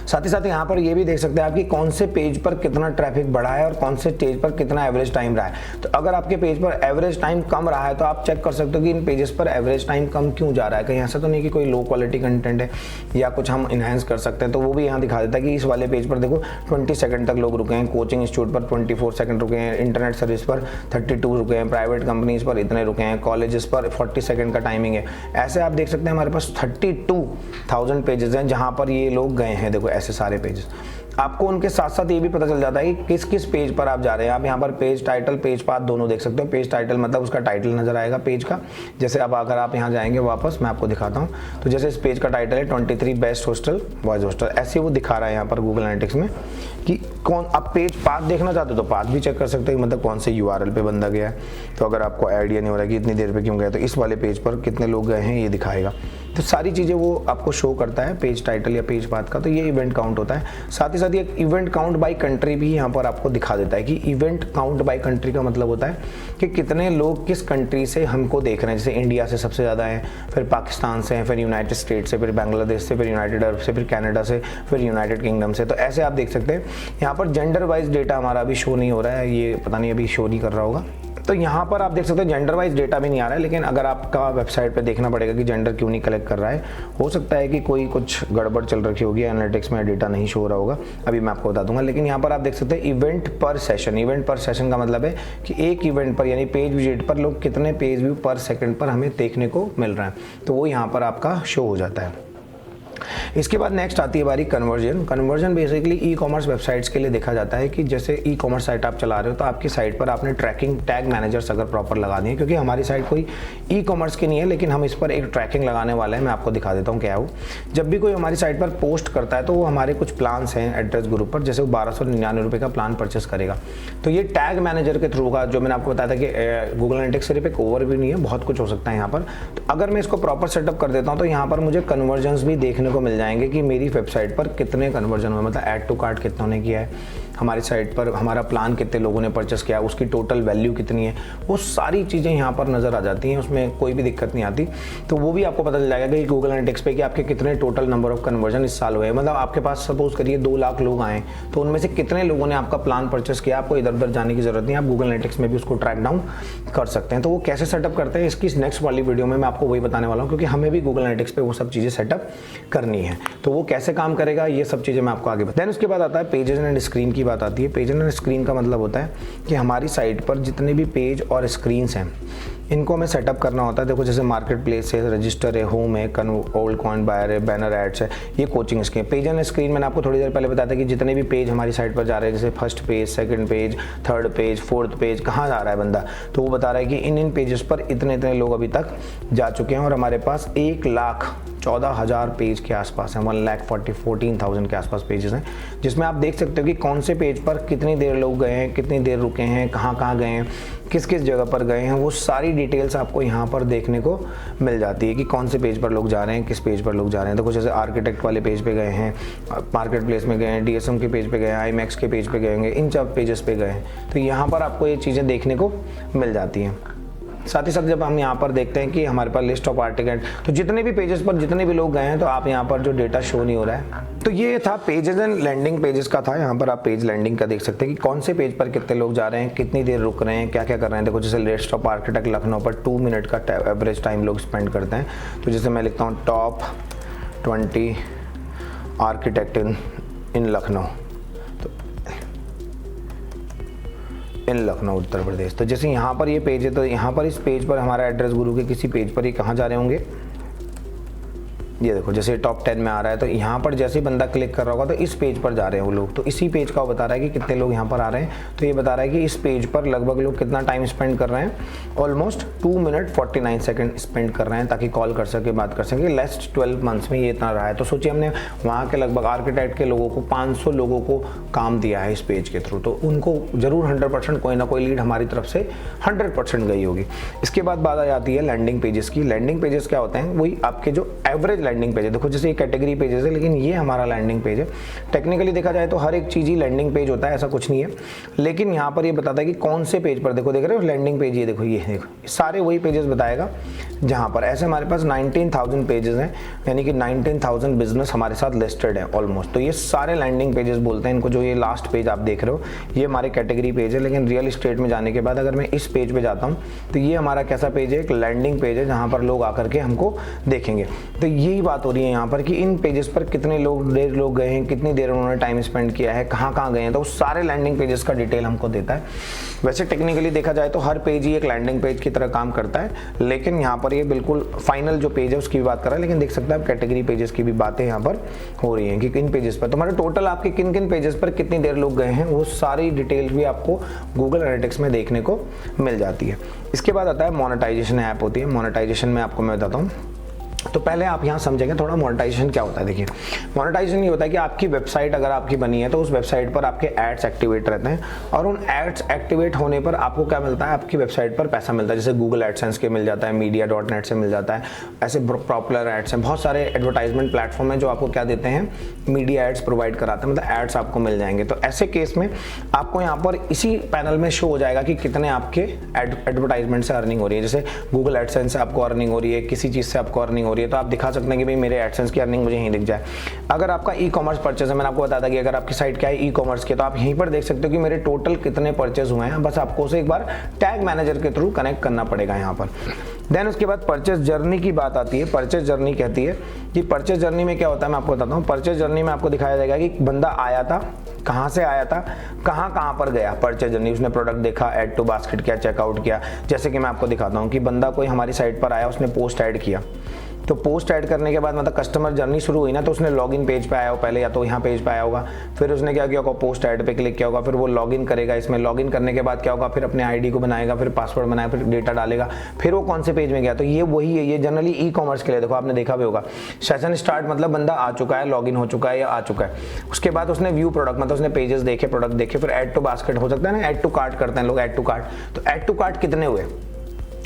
साथ ही साथ यहाँ पर ये भी देख सकते हैं आप कि कौन से पेज पर कितना ट्रैफिक बढ़ा है और कौन से पेज पर कितना एवरेज टाइम रहा है। तो अगर आपके पेज पर एवरेज टाइम कम रहा है तो आप चेक कर सकते हो कि इन पेजेस पर एवरेज टाइम कम क्यों जा रहा है। कहीं ऐसा तो नहीं कि कोई लो क्वालिटी कंटेंट है या कुछ हम इन्हेंस कर सकते हैं। तो वो भी यहाँ दिखा देता है कि इस वाले पेज पर देखो 20 सेकंड तक लोग रुके हैं, कोचिंग इंस्टीट्यूट पर 24 सेकंड रुके हैं, इंटरनेट सर्विस पर 32 रुके हैं, प्राइवेट कंपनीज पर इतने रुके हैं, कॉलेजेस पर 40 सेकंड का टाइमिंग है। ऐसे आप देख सकते हैं हमारे पास 32,000 पेजेस हैं जहाँ पर ये लोग गए हैं। देखो ऐसे सारे पेजेस, आपको उनके साथ साथ ये भी पता चल जाता है कि किस किस पेज पर आप जा रहे हैं। आप यहाँ पर पेज टाइटल, पेज पाथ दोनों देख सकते हो। पेज टाइटल मतलब उसका टाइटल नजर आएगा पेज का। जैसे अब अगर आप यहाँ जाएंगे वापस, मैं आपको दिखाता हूँ, तो जैसे इस पेज का टाइटल है 23 बेस्ट हॉस्टल बॉयज हॉस्टल, ऐसे वो दिखा रहा है यहाँ पर गूगल एनालिटिक्स में कि कौन। आप पेज पाथ देखना चाहते हो तो पाथ भी चेक कर सकते हो, मतलब कौन से URL पे बंदा गया है। तो अगर आपको आइडिया नहीं हो रहा कि इतनी देर पे क्यों गया, तो इस वाले पेज पर कितने लोग गए हैं ये दिखाएगा। तो सारी चीज़ें वो आपको शो करता है पेज टाइटल या पेज पाथ का। तो ये इवेंट काउंट होता है। साथ ही साथ ये इवेंट काउंट बाय कंट्री भी यहाँ पर आपको दिखा देता है कि इवेंट काउंट बाय कंट्री का मतलब होता है कि कितने लोग किस कंट्री से हमको देख रहे हैं। जैसे इंडिया से सबसे ज़्यादा हैं, फिर पाकिस्तान से हैं, फिर यूनाइटेड स्टेट से, फिर बांग्लादेश से, फिर यूनाइटेड अरब से, फिर कनाडा से, फिर यूनाइटेड किंगडम से। तो ऐसे आप देख सकते हैं। यहाँ पर जेंडर वाइज डेटा हमारा अभी शो नहीं हो रहा है, ये पता नहीं अभी शो नहीं कर रहा होगा। तो यहाँ पर आप देख सकते हैं जेंडर वाइज डेटा भी नहीं आ रहा है, लेकिन अगर आपका वेबसाइट पे देखना पड़ेगा कि जेंडर क्यों नहीं कलेक्ट कर रहा है। हो सकता है कि कोई कुछ गड़बड़ चल रखी होगी, एनालिटिक्स में डेटा नहीं शो हो रहा होगा, अभी मैं आपको बता दूंगा। लेकिन यहाँ पर आप देख सकते हैं इवेंट पर सेशन। इवेंट पर सेशन का मतलब है कि एक इवेंट पर यानी पेज विजिट पर लोग कितने पेज व्यू पर सेकेंड पर हमें देखने को मिल रहा है, तो वो यहाँ पर आपका शो हो जाता है। इसके बाद नेक्स्ट आती है बारी conversion. Conversion basically e commerce websites के लिए देखा जाता है कि जैसे ई कॉमर्स साइट आप चला रहे हो तो आपकी साइट पर आपने ट्रैकिंग टैग मैनेजर्स अगर प्रॉपर लगा दिए, क्योंकि हमारी साइट कोई ई कॉमर्स की नहीं है लेकिन हम इस पर एक ट्रैकिंग लगाने वाले हैं। मैं आपको दिखा देता हूँ क्या है वो। जब भी कोई हमारी साइट पर पोस्ट करता है तो वो हमारे कुछ प्लान्स हैं एड्रेस ग्रुप पर, जैसे वो 1299 रुपये का प्लान परचेस करेगा। तो ये टैग मैनेजर के थ्रू का, जो मैंने आपको बताया था कि गूगल एनालिटिक्स सिर्फ एक ओवरव्यू नहीं है, बहुत कुछ हो सकता है यहाँ पर। तो अगर मैं इसको प्रॉपर सेटअप कर देता हूँ तो यहाँ पर मुझे कन्वर्जन्स भी देखने देखने को मिल जाएंगे कि मेरी वेबसाइट पर कितने कन्वर्जन हुए, मतलब ऐड टू कार्ट कितनों ने किया है, हमारी साइट पर हमारा प्लान कितने लोगों ने परचेस किया, उसकी टोटल वैल्यू कितनी है, वो सारी चीज़ें यहाँ पर नज़र आ जाती हैं, उसमें कोई भी दिक्कत नहीं आती। तो वो भी आपको पता चल जाएगा कि गूगल एनालिटिक्स पे कि आपके कितने टोटल नंबर ऑफ कन्वर्जन इस साल हुए। मतलब आपके पास सपोज करिए 2 लाख लोग आए तो उनमें से कितने लोगों ने आपका प्लान परचेस किया। आपको इधर उधर जाने की जरूरत नहीं, आप गूगल एनालिटिक्स में भी उसको ट्रैक डाउन कर सकते हैं। तो वो कैसे सेटअप करते हैं इसकी नेक्स्ट वाली वीडियो में मैं आपको वही बताने वाला हूँ, क्योंकि हमें भी गूगल एनालिटिक्स पे वो सब चीज़ें सेटअप करनी है। तो वो कैसे काम करेगा ये सब चीज़ें मैं आपको आगे बताऊँ। देन उसके बाद आता है पेजेस एंड स्क्रीन की बात आती है। पेजेस एंड स्क्रीन का मतलब होता है कि हमारी साइट पर जितने भी पेज और स्क्रीन्स हैं इनको हमें सेटअप करना होता है। देखो जैसे मार्केट प्लेस है, रजिस्टर है, होम है, ओल्ड कॉइन बायर है, बैनर एड्स है, ये coaching scheme. Page and screen मैंने आपको थोड़ी देर पहले बताया था कि जितने भी पेज हमारी साइट पर जा रहे हैं, जैसे first page, second page, third page, fourth page, कहाँ जा रहा है बंदा, तो वो बता रहा है कि इन पेजेस पर इतने लोग अभी तक जा चुके हैं और हमारे पास 1,14,000 पेज के आसपास हैं, 1,14,000 के आसपास पेजेस हैं, जिसमें आप देख सकते हो कि कौन से पेज पर कितनी देर लोग गए हैं, कितनी देर रुके हैं, कहाँ गए हैं, किस जगह पर गए हैं, वो सारी डिटेल्स आपको यहाँ पर देखने को मिल जाती है कि कौन से पेज पर लोग जा रहे हैं, किस पेज पर लोग जा रहे हैं। देखो जैसे आर्किटेक्ट वाले पेज पे गए हैं, मार्केट प्लेस में गए हैं, DSM के पेज पे गए हैं, IMAX के पेज पे गए होंगे, इन सब पेजेस पे गए हैं, तो यहाँ पर आपको ये चीज़ें देखने को मिल जाती हैं। साथ ही साथ जब हम यहाँ पर देखते हैं कि हमारे पास लिस्ट ऑफ आर्टिकल, तो जितने भी पेजेस पर जितने भी लोग गए हैं, तो आप यहाँ पर जो डेटा शो नहीं हो रहा है। तो ये था पेजेस एंड लैंडिंग पेजेस का था। यहाँ पर आप पेज लैंडिंग का देख सकते हैं कि कौन से पेज पर कितने लोग जा रहे हैं, कितनी देर रुक रहे हैं, क्या क्या कर रहे हैं। देखो जैसे लिस्ट ऑफ आर्किटेक्ट लखनऊ पर 2 मिनट का एवरेज टाइम लोग स्पेंड करते हैं। तो जैसे मैं लिखता हूँ टॉप 20 आर्किटेक्ट इन लखनऊ, इन लखनऊ उत्तर प्रदेश। तो जैसे यहाँ पर ये पेज है, तो यहाँ पर इस पेज पर हमारा एड्रेस गुरु के किसी पेज पर ये कहाँ जा रहे होंगे, ये देखो जैसे टॉप 10 में आ रहा है, तो यहाँ पर जैसे ही बंदा क्लिक कर रहा होगा तो इस पेज पर जा रहे हैं वो लोग। तो इसी पेज का वो बता रहा है कि कितने लोग यहाँ पर आ रहे हैं। तो ये बता रहा है कि इस पेज पर लगभग लोग कितना टाइम स्पेंड कर रहे हैं, ऑलमोस्ट 2 मिनट 49 सेकंड स्पेंड कर रहे हैं, ताकि कॉल कर सके, बात कर सके। लास्ट 12 मंथ्स में ये इतना रहा है। तो सोचिए हमने वहाँ के लगभग आर्किटेक्ट के लोगों को 500 लोगों को काम दिया है इस पेज के थ्रू, तो उनको जरूर 100% कोई ना कोई लीड हमारी तरफ से 100% गई होगी। इसके बाद बात आ जाती है लैंडिंग पेजेस की। लैंडिंग पेजेस क्या होते हैं, वही आपके जो एवरेज लैंडिंग पेज है। देखो जैसे ये कैटेगरी पेजेस है, लेकिन ये हमारा लैंडिंग पेज है। टेक्निकली देखा जाए तो हर एक चीज़ ही लैंडिंग पेज होता है, ऐसा कुछ नहीं है, लेकिन यहाँ पर ये बताता है कि कौन से पेज पर। देखो देख रहे हो लैंडिंग पेज, ये देखो ये देखो सारे वही पेजेस बताएगा जहाँ पर। ऐसे हमारे पास 19,000 पेजेस हैं, यानी कि 19,000 बिजनेस हमारे साथ लिस्टेड है ऑलमोस्ट। तो ये सारे लैंडिंग पेजेस बोलते हैं इनको। जो ये लास्ट पेज आप देख रहे हो ये हमारे कैटेगरी पेज है, लेकिन रियल इस्टेट में जाने के बाद अगर मैं इस पेज पे जाता हूँ तो ये हमारा कैसा पेज है, एक लैंडिंग पेज है, जहाँ पर लोग आकर के हमको देखेंगे। तो यही बात हो रही है यहाँ पर कि इन पेजेस पर कितने लोग गए हैं, कितनी देर उन्होंने टाइम स्पेंड किया है, कहाँ गए हैं, तो सारे लैंडिंग पेजेस का डिटेल हमको देता है। वैसे टेक्निकली देखा जाए तो हर पेज ही एक लैंडिंग पेज की तरह काम करता है, लेकिन यहाँ पर ये बिल्कुल फाइनल जो पेज है उसकी भी बात कर रहा है। लेकिन देख सकते हैं आप कैटेगरी पेजेस की भी बातें यहाँ पर हो रही हैं कि किन पेजेस पर, तो हमारे टोटल आपके किन किन पेजेस पर कितनी देर लोग गए हैं, वो सारी डिटेल भी आपको गूगल एनालिटिक्स में देखने को मिल जाती है। इसके बाद आता है मोनेटाइजेशन ऐप होती है। मोनेटाइजेशन में आपको मैं बताता हूँ। तो पहले आप यहाँ समझेंगे थोड़ा मोनेटाइजेशन क्या होता है। देखिए मोनेटाइजेशन ये होता है कि आपकी वेबसाइट अगर आपकी बनी है तो उस वेबसाइट पर आपके एड्स एक्टिवेट रहते हैं, और उन एड्स एक्टिवेट होने पर आपको क्या मिलता है, आपकी वेबसाइट पर पैसा मिलता है। जैसे गूगल एडसेंस के मिल जाता है, मीडिया.नेट से मिल जाता है, ऐसे पॉपुलर एड्स हैं, बहुत सारे एडवर्टाइजमेंट प्लेटफॉर्म हैं जो आपको क्या देते हैं, मीडिया एड्स प्रोवाइड कराते हैं, मतलब एड्स आपको मिल जाएंगे। तो ऐसे केस में आपको यहाँ पर इसी पैनल में शो हो जाएगा कि कितने आपके एडवर्टाइजमेंट से अर्निंग हो रही है। जैसे गूगल एडसेंस से आपको अर्निंग हो रही है, किसी चीज़ से आपको अर्निंग हो रही है, तो आप दिखा सकते हैं कि भाई मेरे एडसेंस की अर्निंग मुझे यहीं दिख जाए। अगर आपका ई कॉमर्स परचेज है, मैंने आपको बताया था कि अगर आपकी साइट क्या है ई कॉमर्स की, तो आप यहीं पर देख सकते हो कि मेरे टोटल कितने परचेज हुए हैं। बस आपको उसे एक बार टैग मैनेजर के थ्रू कनेक्ट करना पड़ेगा यहाँ पर। देन उसके बाद परचेज जर्नी की बात आती है। परचेज जर्नी कहती है कि परचेज जर्नी में क्या होता है, मैं आपको बताता हूँ। परचेज जर्नी में आपको दिखाया जाएगा कि बंदा आया था, कहाँ से आया था, कहाँ पर गया। परचेज जर्नी, उसने प्रोडक्ट देखा, ऐड टू बास्केट किया, चेकआउट किया। जैसे कि मैं आपको दिखाता हूँ कि बंदा कोई हमारी साइट पर आया, उसने पोस्ट ऐड किया, तो पोस्ट ऐड करने के बाद मतलब कस्टमर जर्नी शुरू हुई ना, तो उसने लॉगिन पेज पे आया हो पहले, या तो यहाँ पेज पे आया होगा, फिर उसने क्या किया होगा, पोस्ट ऐड पे क्लिक किया होगा, फिर वो लॉगिन करेगा। इसमें लॉगिन करने के बाद क्या होगा, फिर अपने आईडी को बनाएगा, फिर पासवर्ड बनाएगा, फिर डेटा डालेगा, फिर वो कौन से पेज में गया। तो ये वही है, ये जनरली ई कॉमर्स के लिए। देखो आपने देखा भी होगा, सेशन स्टार्ट मतलब बंदा आ चुका है, लॉगिन हो चुका है या आ चुका है। उसके बाद उसने व्यू प्रोडक्ट, मतलब उसने पेजेस देखे, प्रोडक्ट देखे, फिर ऐड टू बास्केट हो सकता है ना, ऐड टू कार्ट करते हैं लोग, ऐड टू कार्ट। तो ऐड टू कार्ट कितने हुए,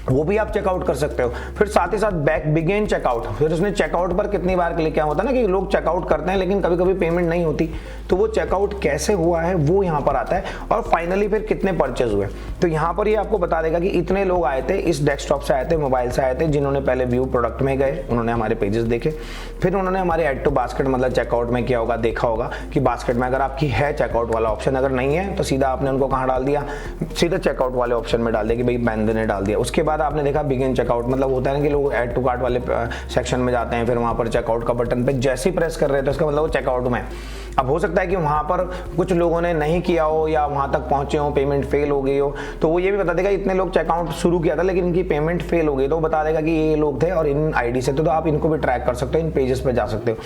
वो भी आप चेकआउट कर सकते हो। फिर साथ ही साथ बैक बिगिन चेकआउट, फिर उसने चेकआउट पर कितनी बार क्लिक किया, होता है ना कि लोग चेकआउट करते हैं लेकिन कभी कभी पेमेंट नहीं होती, तो वो चेकआउट कैसे हुआ है वो यहाँ पर आता है। और फाइनली फिर कितने परचेज हुए, तो यहाँ पर ये आपको बता देगा कि इतने लोग आए थे, इस डेस्कटॉप से आए थे, मोबाइल से आए थे, जिन्होंने पहले व्यू प्रोडक्ट में गए, उन्होंने हमारे पेजेस देखे, फिर उन्होंने हमारे ऐड टू बास्केट मतलब चेकआउट में किया होगा, देखा होगा कि बास्केट में अगर आपकी है चेकआउट वाला ऑप्शन, अगर नहीं है तो सीधा आपने उनको कहाँ डाल दिया, सीधा चेकआउट वाले ऑप्शन में डाल दिया कि भाई बैंड ने डाल दिया। उसके बाद आपने देखा बिगिन चेकआउट, मतलब होता है ना कि लोग ऐड टू कार्ट वाले सेक्शन में जाते हैं, फिर वहां पर चेकआउट का बटन पे जैसे ही प्रेस कर रहे हैं तो इसका मतलब वो चेकआउट में। अब हो सकता है कि वहां पर कुछ लोगों ने नहीं किया हो या वहां तक पहुंचे हो, पेमेंट फेल हो गई हो, तो वो ये भी बता देगा इतने लोग चेकआउट शुरू किया था लेकिन इनकी पेमेंट फेल हो गई, तो वो बता देगा कि ये लोग थे और इन आईडी से थे, तो आप इनको भी ट्रैक कर सकते हो, इन पेजेस पे जा सकते हो।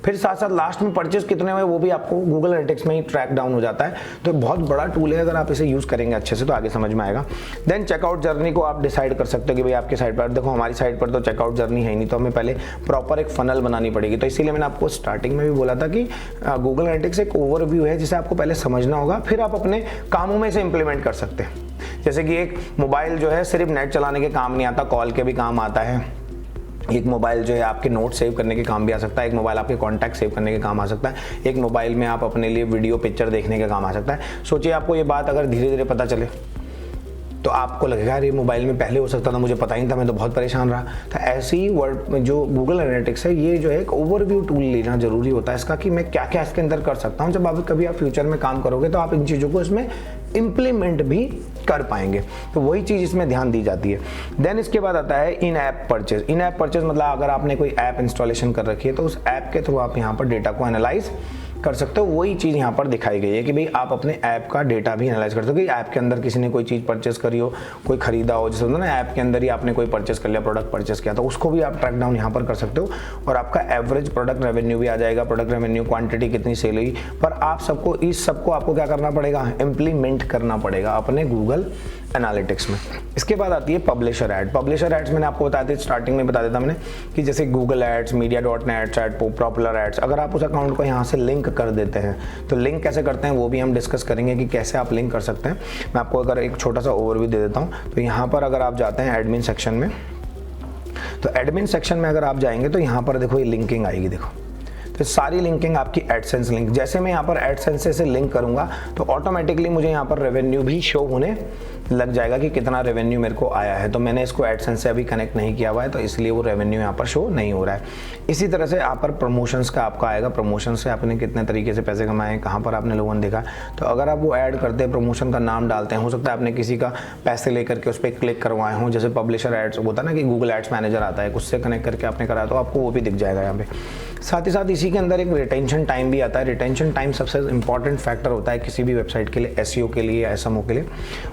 फिर साथ साथ लास्ट में परचेज कितने हुए वो भी आपको गूगल एनालिटिक्स में ही ट्रैक डाउन हो जाता है। तो बहुत बड़ा टूल है, अगर आप इसे यूज करेंगे अच्छे से तो आगे समझ में आएगा। देन चेकआउट जर्नी को आप डिसाइड कर सकते हो कि भाई आपके साइड पर, देखो हमारी साइड पर तो चेकआउट जर्नी है नहीं, तो हमें पहले प्रॉपर एक फनल बनानी पड़ेगी। तो इसीलिए मैंने आपको स्टार्टिंग में भी बोला था कि गूगल एनालिटिक्स एक ओवरव्यू है जिसे आपको पहले समझना होगा, फिर आप अपने कामों में इसे इंप्लीमेंट कर सकते हैं। जैसे कि एक मोबाइल जो है सिर्फ नेट चलाने के काम नहीं आता, कॉल के भी काम आता है। एक मोबाइल जो है आपके नोट सेव करने के काम भी आ सकता है, एक मोबाइल आपके कॉन्टैक्ट सेव करने के काम आ सकता है, एक मोबाइल में आप अपने लिए वीडियो पिक्चर देखने के काम आ सकता है। सोचिए आपको ये बात अगर धीरे धीरे पता चले तो आपको लगेगा यार ये मोबाइल में पहले हो सकता था, मुझे पता ही नहीं था, मैं तो बहुत परेशान रहा। तो ऐसे ही वर्ड में जो गूगल एनालिटिक्स है, ये जो है एक ओवरव्यू टूल लेना जरूरी होता है इसका, कि मैं क्या क्या इसके अंदर कर सकता हूँ। जब आप कभी आप फ्यूचर में काम करोगे तो आप इन चीज़ों को इसमें इम्प्लीमेंट भी कर पाएंगे, तो वही चीज़ इसमें ध्यान दी जाती है। देन इसके बाद आता है इन ऐप परचेज। इन ऐप परचेज मतलब अगर आपने कोई ऐप इंस्टॉलेशन कर रखी है तो उस ऐप के थ्रू आप यहाँ पर डेटा को एनालाइज कर सकते हो। वही चीज़ यहाँ पर दिखाई गई है कि भाई आप अपने ऐप का डेटा भी एनालाइज कर सकते हो कि ऐप के अंदर किसी ने कोई चीज़ परचेस करी हो, कोई खरीदा हो, जैसे होता है ना ऐप के अंदर ही आपने कोई परचेस कर लिया, प्रोडक्ट परचेस किया, तो उसको भी आप ट्रैक डाउन यहाँ पर कर सकते हो और आपका एवरेज प्रोडक्ट रेवेन्यू भी आ जाएगा, प्रोडक्ट रेवेन्यू, क्वांटिटी कितनी सेल हुई। पर आप सबको इस सबको आपको क्या करना पड़ेगा, इम्प्लीमेंट करना पड़ेगा अपने गूगल एनालिटिक्स में। इसके बाद आती है पब्लिशर ऐड। पब्लिशर एड्स मैंने आपको बताया था, स्टार्टिंग में बता देता मैंने कि जैसे Google ads, Media net ad, popular ads, अगर आप उस अकाउंट को यहाँ से लिंक कर देते हैं तो लिंक कैसे करते हैं वो भी हम डिस्कस करेंगे कि कैसे आप लिंक कर सकते हैं। मैं आपको अगर एक छोटा सा ओवरव्यू दे देता हूँ, तो यहाँ पर अगर आप जाते हैं एडमिन सेक्शन में, तो एडमिन सेक्शन में अगर आप जाएंगे तो यहाँ पर देखो ये लिंकिंग आएगी, देखो तो सारी लिंकिंग आपकी एडसेंस लिंक। जैसे मैं यहाँ पर एडसेंस से लिंक करूँगा तो ऑटोमेटिकली मुझे यहाँ पर रेवेन्यू भी शो होने लग जाएगा कि कितना रेवेन्यू मेरे को आया है। तो मैंने इसको एडसेंस से अभी कनेक्ट नहीं किया हुआ है, तो इसलिए वो रेवेन्यू यहाँ पर शो नहीं हो रहा है। इसी तरह से यहाँ पर प्रमोशंस का आपका आएगा, प्रमोशन से आपने कितने तरीके से पैसे कमाए, कहाँ पर आपने लोगों ने देखा। तो अगर आप वो ऐड करते हैं, प्रमोशन का नाम डालते हैं, हो सकता है आपने किसी का पैसे लेकर के उस पर क्लिक करवाए हों, जैसे पब्लिशर एड्स होता है ना कि गूगल एड्स मैनेजर आता है, उससे कनेक्ट करके आपने कराया तो आपको वो भी दिख जाएगा यहाँ पे। साथ ही साथ इसी के अंदर एक रिटेंशन टाइम भी आता है। रिटेंशन टाइम सबसे इंपॉर्टेंट फैक्टर होता है किसी भी वेबसाइट के लिए, एसईओ के लिए या एसएमओ के लिए।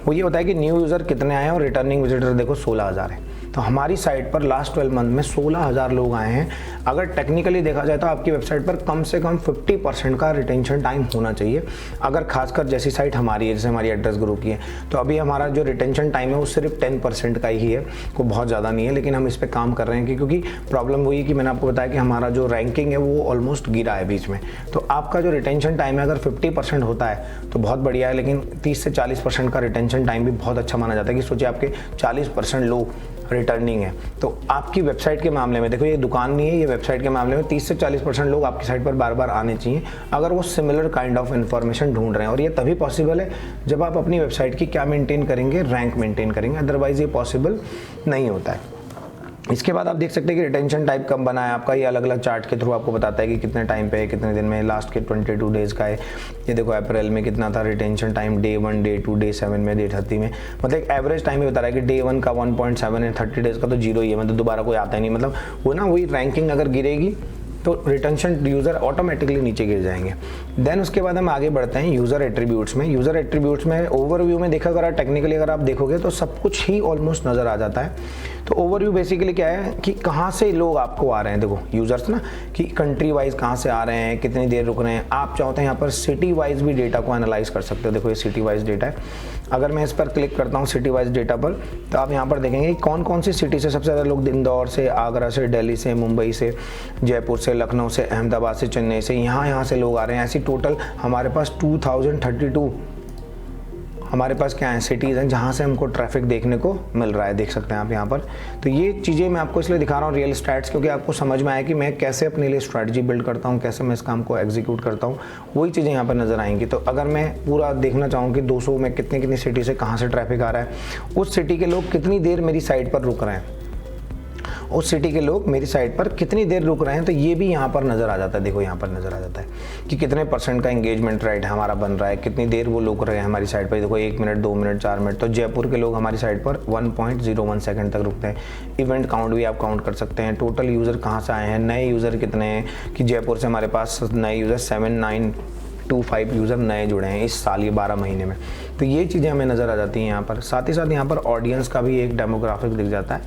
वो ये होता है कि न्यू यूज़र कितने आए हैं और रिटर्निंग विजिटर देखो 16,000 है। तो हमारी साइट पर लास्ट 12 मंथ में 16,000 लोग आए हैं। अगर टेक्निकली देखा जाए तो आपकी वेबसाइट पर कम से कम 50% का रिटेंशन टाइम होना चाहिए। अगर खासकर जैसी साइट हमारी है, जैसे हमारी एड्रेस ग्रुप की है, तो अभी हमारा जो रिटेंशन टाइम है वो सिर्फ 10% का ही है, वो बहुत ज़्यादा नहीं है। लेकिन हम इस पर काम कर रहे हैं क्योंकि प्रॉब्लम वही कि मैंने आपको बताया कि हमारा जो रैंकिंग है वो ऑलमोस्ट गिरा है बीच में। तो आपका जो रिटेंशन टाइम है अगर 50% होता है तो बहुत बढ़िया है, लेकिन 30 से 40% का रिटेंशन टाइम भी बहुत अच्छा माना जाता है। कि सोचिए आपके 40% लोग रिटर्निंग है, तो आपकी वेबसाइट के मामले में देखो, ये दुकान नहीं है, ये वेबसाइट के मामले में 30 से 40% लोग आपकी साइट पर बार बार आने चाहिए अगर वो सिमिलर काइंड ऑफ इन्फॉर्मेशन ढूंढ रहे हैं। और ये तभी पॉसिबल है जब आप अपनी वेबसाइट की क्या मेंटेन करेंगे, रैंक मेंटेन करेंगे, अदरवाइज ये पॉसिबल नहीं होता है। इसके बाद आप देख सकते हैं कि रिटेंशन टाइप कब बना है आपका, ये अलग अलग चार्ट के थ्रू आपको बताता है कि कितने टाइम पे है, कितने दिन में, लास्ट के 22 डेज़ का है। ये देखो अप्रैल में कितना था retention time, day 1, day 2, day 7 में, डे 30 में। मतलब एक एवरेज टाइम ही बता रहा है कि डे 1 का 1.7 है, 30 डेज़ का तो 0 ही है, मतलब दोबारा कोई आता ही नहीं। मतलब वो ना वही रैंकिंग अगर गिरेगी तो रिटेंशन यूज़र ऑटोमेटिकली नीचे गिर जाएंगे। देन उसके बाद हम आगे बढ़ते हैं यूज़र एट्रीब्यूट्स में। यूज़र एट्रीब्यूट्स में ओवरव्यू में देखा, अगर टेक्निकली अगर आप देखोगे तो सब कुछ ही ऑलमोस्ट नज़र आ जाता है। तो ओवरव्यू बेसिकली क्या है कि कहाँ से लोग आपको आ रहे हैं, देखो यूज़र्स ना, कि कंट्री वाइज कहाँ से आ रहे हैं, कितनी देर रुक रहे हैं। आप चाहते हैं यहाँ पर सिटी वाइज भी डेटा को एनालाइज कर सकते हो। देखो ये सिटी वाइज डेटा है। अगर मैं इस पर क्लिक करता हूँ सिटी वाइज डेटा पर, तो आप यहाँ पर देखेंगे कौन कौन सी सिटी से सबसे ज़्यादा लोग, इंदौर से, आगरा से, दिल्ली से, मुंबई से, जयपुर से, लखनऊ से, अहमदाबाद से, चेन्नई से, यहाँ से लोग आ रहे हैं। ऐसी टोटल हमारे पास 2032 हमारे पास क्या है, सिटीज़ हैं जहाँ से हमको ट्रैफिक देखने को मिल रहा है, देख सकते हैं आप यहाँ पर। तो ये चीज़ें मैं आपको इसलिए दिखा रहा हूँ रियल स्टैट्स, क्योंकि आपको समझ में आए कि मैं कैसे अपने लिए स्ट्रैटेजी बिल्ड करता हूँ, कैसे मैं इस काम को एग्जीक्यूट करता हूँ, वही चीज़ें यहाँ पर नज़र आएंगी। तो अगर मैं पूरा देखना चाहूँ कि 200 में कितनी सिटी से कहाँ से ट्रैफिक आ रहा है, उस सिटी के लोग कितनी देर मेरी साइट पर रुक रहे हैं, उस सिटी के लोग मेरी साइट पर कितनी देर रुक रहे हैं, तो ये भी यहाँ पर नज़र आ जाता है। देखो यहाँ पर नज़र आ जाता है कि कितने % का एंगेजमेंट रेट हमारा बन रहा है, कितनी देर वो रुक रहे हैं हमारी साइट पर। देखो 1 मिनट, 2 मिनट, 4 मिनट। तो जयपुर के लोग हमारी साइट पर 1.01 सेकंड तक रुकते हैं। इवेंट काउंट भी आप काउंट कर सकते हैं, टोटल यूज़र कहाँ से आए हैं, नए यूज़र कितने हैं, कि जयपुर से हमारे पास नए यूज़र 7925 यूज़र नए जुड़े हैं इस साल, ये 12 महीने में। तो ये चीज़ें हमें नज़र आ जाती हैं यहाँ पर। साथ ही साथ यहाँ पर ऑडियंस का भी एक डेमोग्राफिक दिख जाता है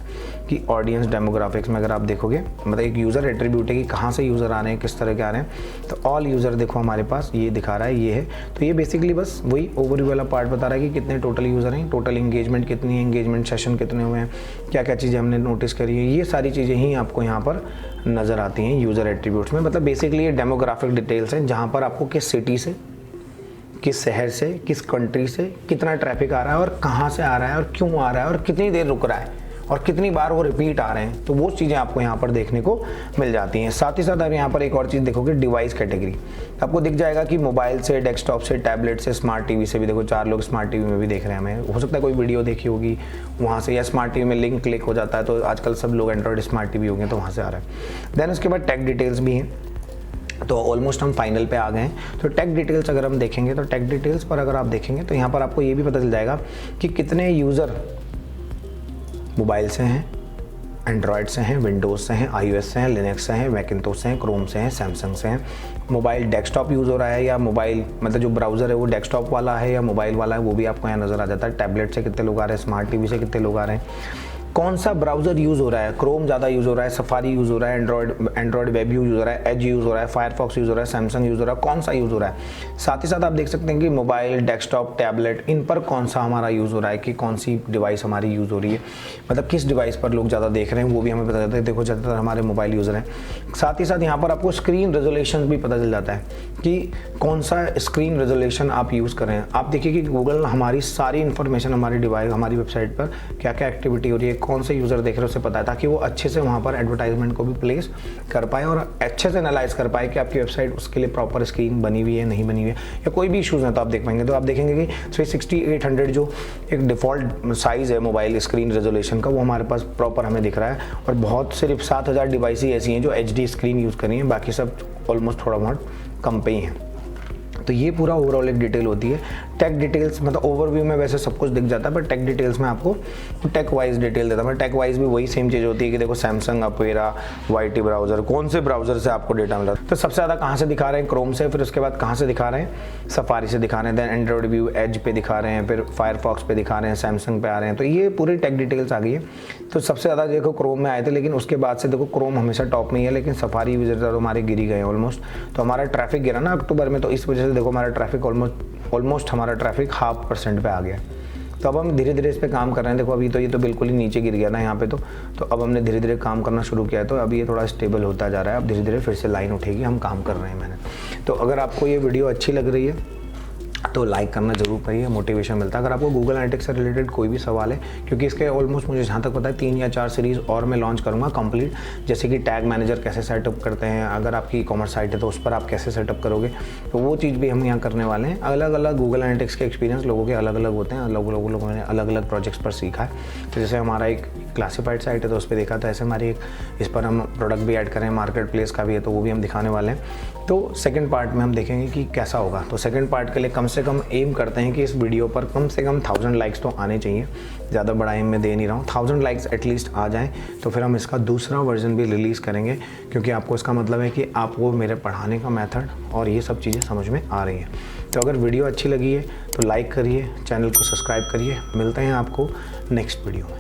कि ऑडियंस डेमोग्राफिक्स में अगर आप देखोगे, मतलब एक यूज़र एट्रीब्यूट है कि कहाँ से यूज़र आ रहे हैं, किस तरह के आ रहे हैं। तो ऑल यूज़र देखो हमारे पास ये दिखा रहा है, ये है। तो ये बेसिकली बस वही ओवरव्यू वाला पार्ट बता रहा है कि कितने टोटल यूज़र हैं, टोटल इंगेजमेंट कितनी है, इंगेजमेंट सेशन कितने हुए हैं, क्या क्या चीज़ें हमने नोटिस करी है। ये सारी चीज़ें ही आपको यहाँ पर नज़र आती हैं यूज़र एट्रीब्यूट्स में। मतलब बेसिकली ये डेमोग्राफिक डिटेल्स हैं जहाँ पर आपको किस सिटी से, किस शहर से, किस कंट्री से कितना ट्रैफिक आ रहा है और कहाँ से आ रहा है और क्यों आ रहा है और कितनी देर रुक रहा है और कितनी बार वो रिपीट आ रहे हैं। तो वो चीज़ें आपको यहाँ पर देखने को मिल जाती हैं। साथ ही साथ आप यहाँ पर एक और चीज़ देखोगे, डिवाइस कैटेगरी। आपको दिख जाएगा कि मोबाइल से, डेस्कटॉप से, टैबलेट से, स्मार्ट टीवी से भी। देखो 4 लोग स्मार्ट टीवी में भी देख रहे हैं हमें, हो सकता है कोई वीडियो देखी होगी वहाँ से, या स्मार्ट टीवी में लिंक क्लिक हो जाता है। तो आजकल सब लोग एंड्रॉयड स्मार्ट टीवी हो गए, तो वहाँ से आ रहा है। देन उसके बाद टैग डिटेल्स भी हैं। तो ऑलमोस्ट हम फाइनल पे आ गए हैं। तो टैग डिटेल्स अगर हम देखेंगे, तो टैग डिटेल्स पर अगर आप देखेंगे तो यहाँ पर आपको ये भी पता चल जाएगा कि कितने यूज़र मोबाइल से हैं, एंड्रॉयड से हैं, विंडोज़ से हैं, iOS से हैं, लिनक्स से हैं, मैकिंटोश से हैं, क्रोम से हैं, सैमसंग से हैं। मोबाइल डेस्कटॉप यूज़ हो रहा है या मोबाइल, मतलब जो ब्राउज़र है वो डेस्कटॉप वाला है या मोबाइल वाला है, वो भी आपको यहाँ नज़र आ जाता है। टैबलेट से कितने लोग आ रहे हैं, स्मार्ट टीवी से कितने लोग आ रहे हैं, कौन सा ब्राउज़र यूज़ हो रहा है, क्रोम ज़्यादा यूज़ हो रहा है, सफारी यूज़ हो रहा है, एंड्रॉयड वेब यूज़ हो रहा है, एज यूज़ हो रहा है, फायरफॉक्स यूज़ हो रहा है, सैमसंग यूज़ हो रहा है, कौन सा यूज़ हो रहा है। साथ ही साथ आप देख सकते हैं कि मोबाइल, डेस्कटॉप, टैबलेट, इन पर कौन सा हमारा यूज़ हो रहा है, कि कौन सी डिवाइस हमारी यूज़ हो रही है, मतलब किस डिवाइस पर लोग ज़्यादा देख रहे हैं, वो भी हमें पता चलता है। देखो ज़्यादातर हमारे मोबाइल यूज़र हैं। साथ ही साथ यहाँ पर आपको स्क्रीन रेजोल्यूशन भी पता चल जाता है कि कौन सा स्क्रीन रेजोल्यूशन आप यूज़ कर रहे हैं। आप देखिए कि गूगल हमारी सारी इन्फॉर्मेशन, हमारी डिवाइस, हमारी वेबसाइट पर क्या क्या एक्टिविटी हो रही है, कौन से यूज़र देख रहे हैं, उसे पता है, ताकि वो अच्छे से वहाँ पर एडवर्टाइजमेंट को भी प्लेस कर पाए और अच्छे से एनालाइज कर पाए कि आपकी वेबसाइट उसके लिए प्रॉपर स्क्रीन बनी हुई है, नहीं बनी हुई है, या कोई भी इशूज़ हैं तो आप देख पाएंगे। तो आप देखेंगे कि 360/800 जो एक डिफ़ॉल्ट साइज़ है मोबाइल स्क्रीन रेजोल्यूशन का, वो हमारे पास प्रॉपर हमें दिख रहा है। और बहुत सिर्फ 7000 डिवाइस ही ऐसी हैं जो HD स्क्रीन यूज़ कर रही हैं, बाकी सब ऑलमोस्ट थोड़ा बहुत कम पे ही हैं। तो ये पूरा ओवरऑल एक डिटेल होती है। टेक डिटेल्स मतलब ओवरव्यू में वैसे सब कुछ दिख जाता है, पर टेक डिटेल्स में आपको टेक वाइज डिटेल देता है। मैं टेक वाइज भी वही सेम चीज़ होती है कि देखो सैमसंग, अपेरा, YT ब्राउज़र, कौन से ब्राउज़र से आपको डेटा मिला। तो सबसे ज़्यादा कहाँ से दिखा रहे हैं, क्रोम से, फिर उसके बाद कहाँ से दिखा रहे हैं, सफारी से दिखा रहे हैं, देन एंड्रॉयड व्यू, एज पे दिखा रहे हैं, फिर फायरफॉक्स पे दिखा रहे हैं, सैमसंग पे आ रहे हैं। तो ये पूरी टेक डिटेल्स आ गई है। तो सबसे ज़्यादा देखो क्रोम में आए थे, लेकिन उसके बाद से देखो क्रोम हमेशा टॉप में ही है, लेकिन सफारी यूजर हमारे गिरी गए ऑलमोस्ट। तो हमारा ट्रैफिक गिरा ना अक्टूबर में, तो इस वजह से देखो हमारा ट्रैफिक ऑलमोस्ट हमारा ट्रैफिक 0.5% पे आ गया। तो अब हम धीरे धीरे इस पे काम कर रहे हैं। देखो अभी तो ये तो बिल्कुल ही नीचे गिर गया ना यहाँ पे, तो अब हमने धीरे धीरे काम करना शुरू किया है। तो अभी ये थोड़ा स्टेबल होता जा रहा है। अब धीरे धीरे फिर से लाइन उठेगी, हम काम कर रहे हैं मैंने। तो अगर आपको ये वीडियो अच्छी लग रही है तो लाइक करना जरूर करिए, मोटिवेशन मिलता है। अगर आपको गूगल एनालिटिक्स से रिलेटेड कोई भी सवाल है, क्योंकि इसके ऑलमोस्ट मुझे जहाँ तक पता है 3 या 4 सीरीज़ और मैं लॉन्च करूँगा कंप्लीट, जैसे कि टैग मैनेजर कैसे सेटअप करते हैं, अगर आपकी ई-कॉमर्स साइट है तो उस पर आप कैसे सेटअप करोगे, तो वो चीज़ भी हम यहाँ करने वाले हैं। अलग अलग गूगल एनालिटिक्स के एक्सपीरियंस लोगों के अलग अलग होते हैं, लोगों ने अलग अलग प्रोजेक्ट्स पर सीखा है। तो जैसे हमारा एक क्लासीफाइड साइट है तो उस पर देखा था, ऐसे हमारी एक इस पर हम प्रोडक्ट भी ऐड करें, मार्केट प्लेस का भी है तो वो भी हम दिखाने वाले हैं। तो सेकंड पार्ट में हम देखेंगे कि कैसा होगा। तो सेकंड पार्ट के लिए कम से कम एम करते हैं कि इस वीडियो पर कम से कम 1000 लाइक्स तो आने चाहिए। ज़्यादा बड़ा एम मैं दे नहीं रहा हूँ, 1000 लाइक्स एटलीस्ट आ जाएँ तो फिर हम इसका दूसरा वर्जन भी रिलीज़ करेंगे, क्योंकि आपको इसका मतलब है कि आपको मेरे पढ़ाने का मेथड और ये सब चीज़ें समझ में आ रही हैं। तो अगर वीडियो अच्छी लगी है तो लाइक करिए, चैनल को सब्सक्राइब करिए। मिलते हैं आपको नेक्स्ट वीडियो में।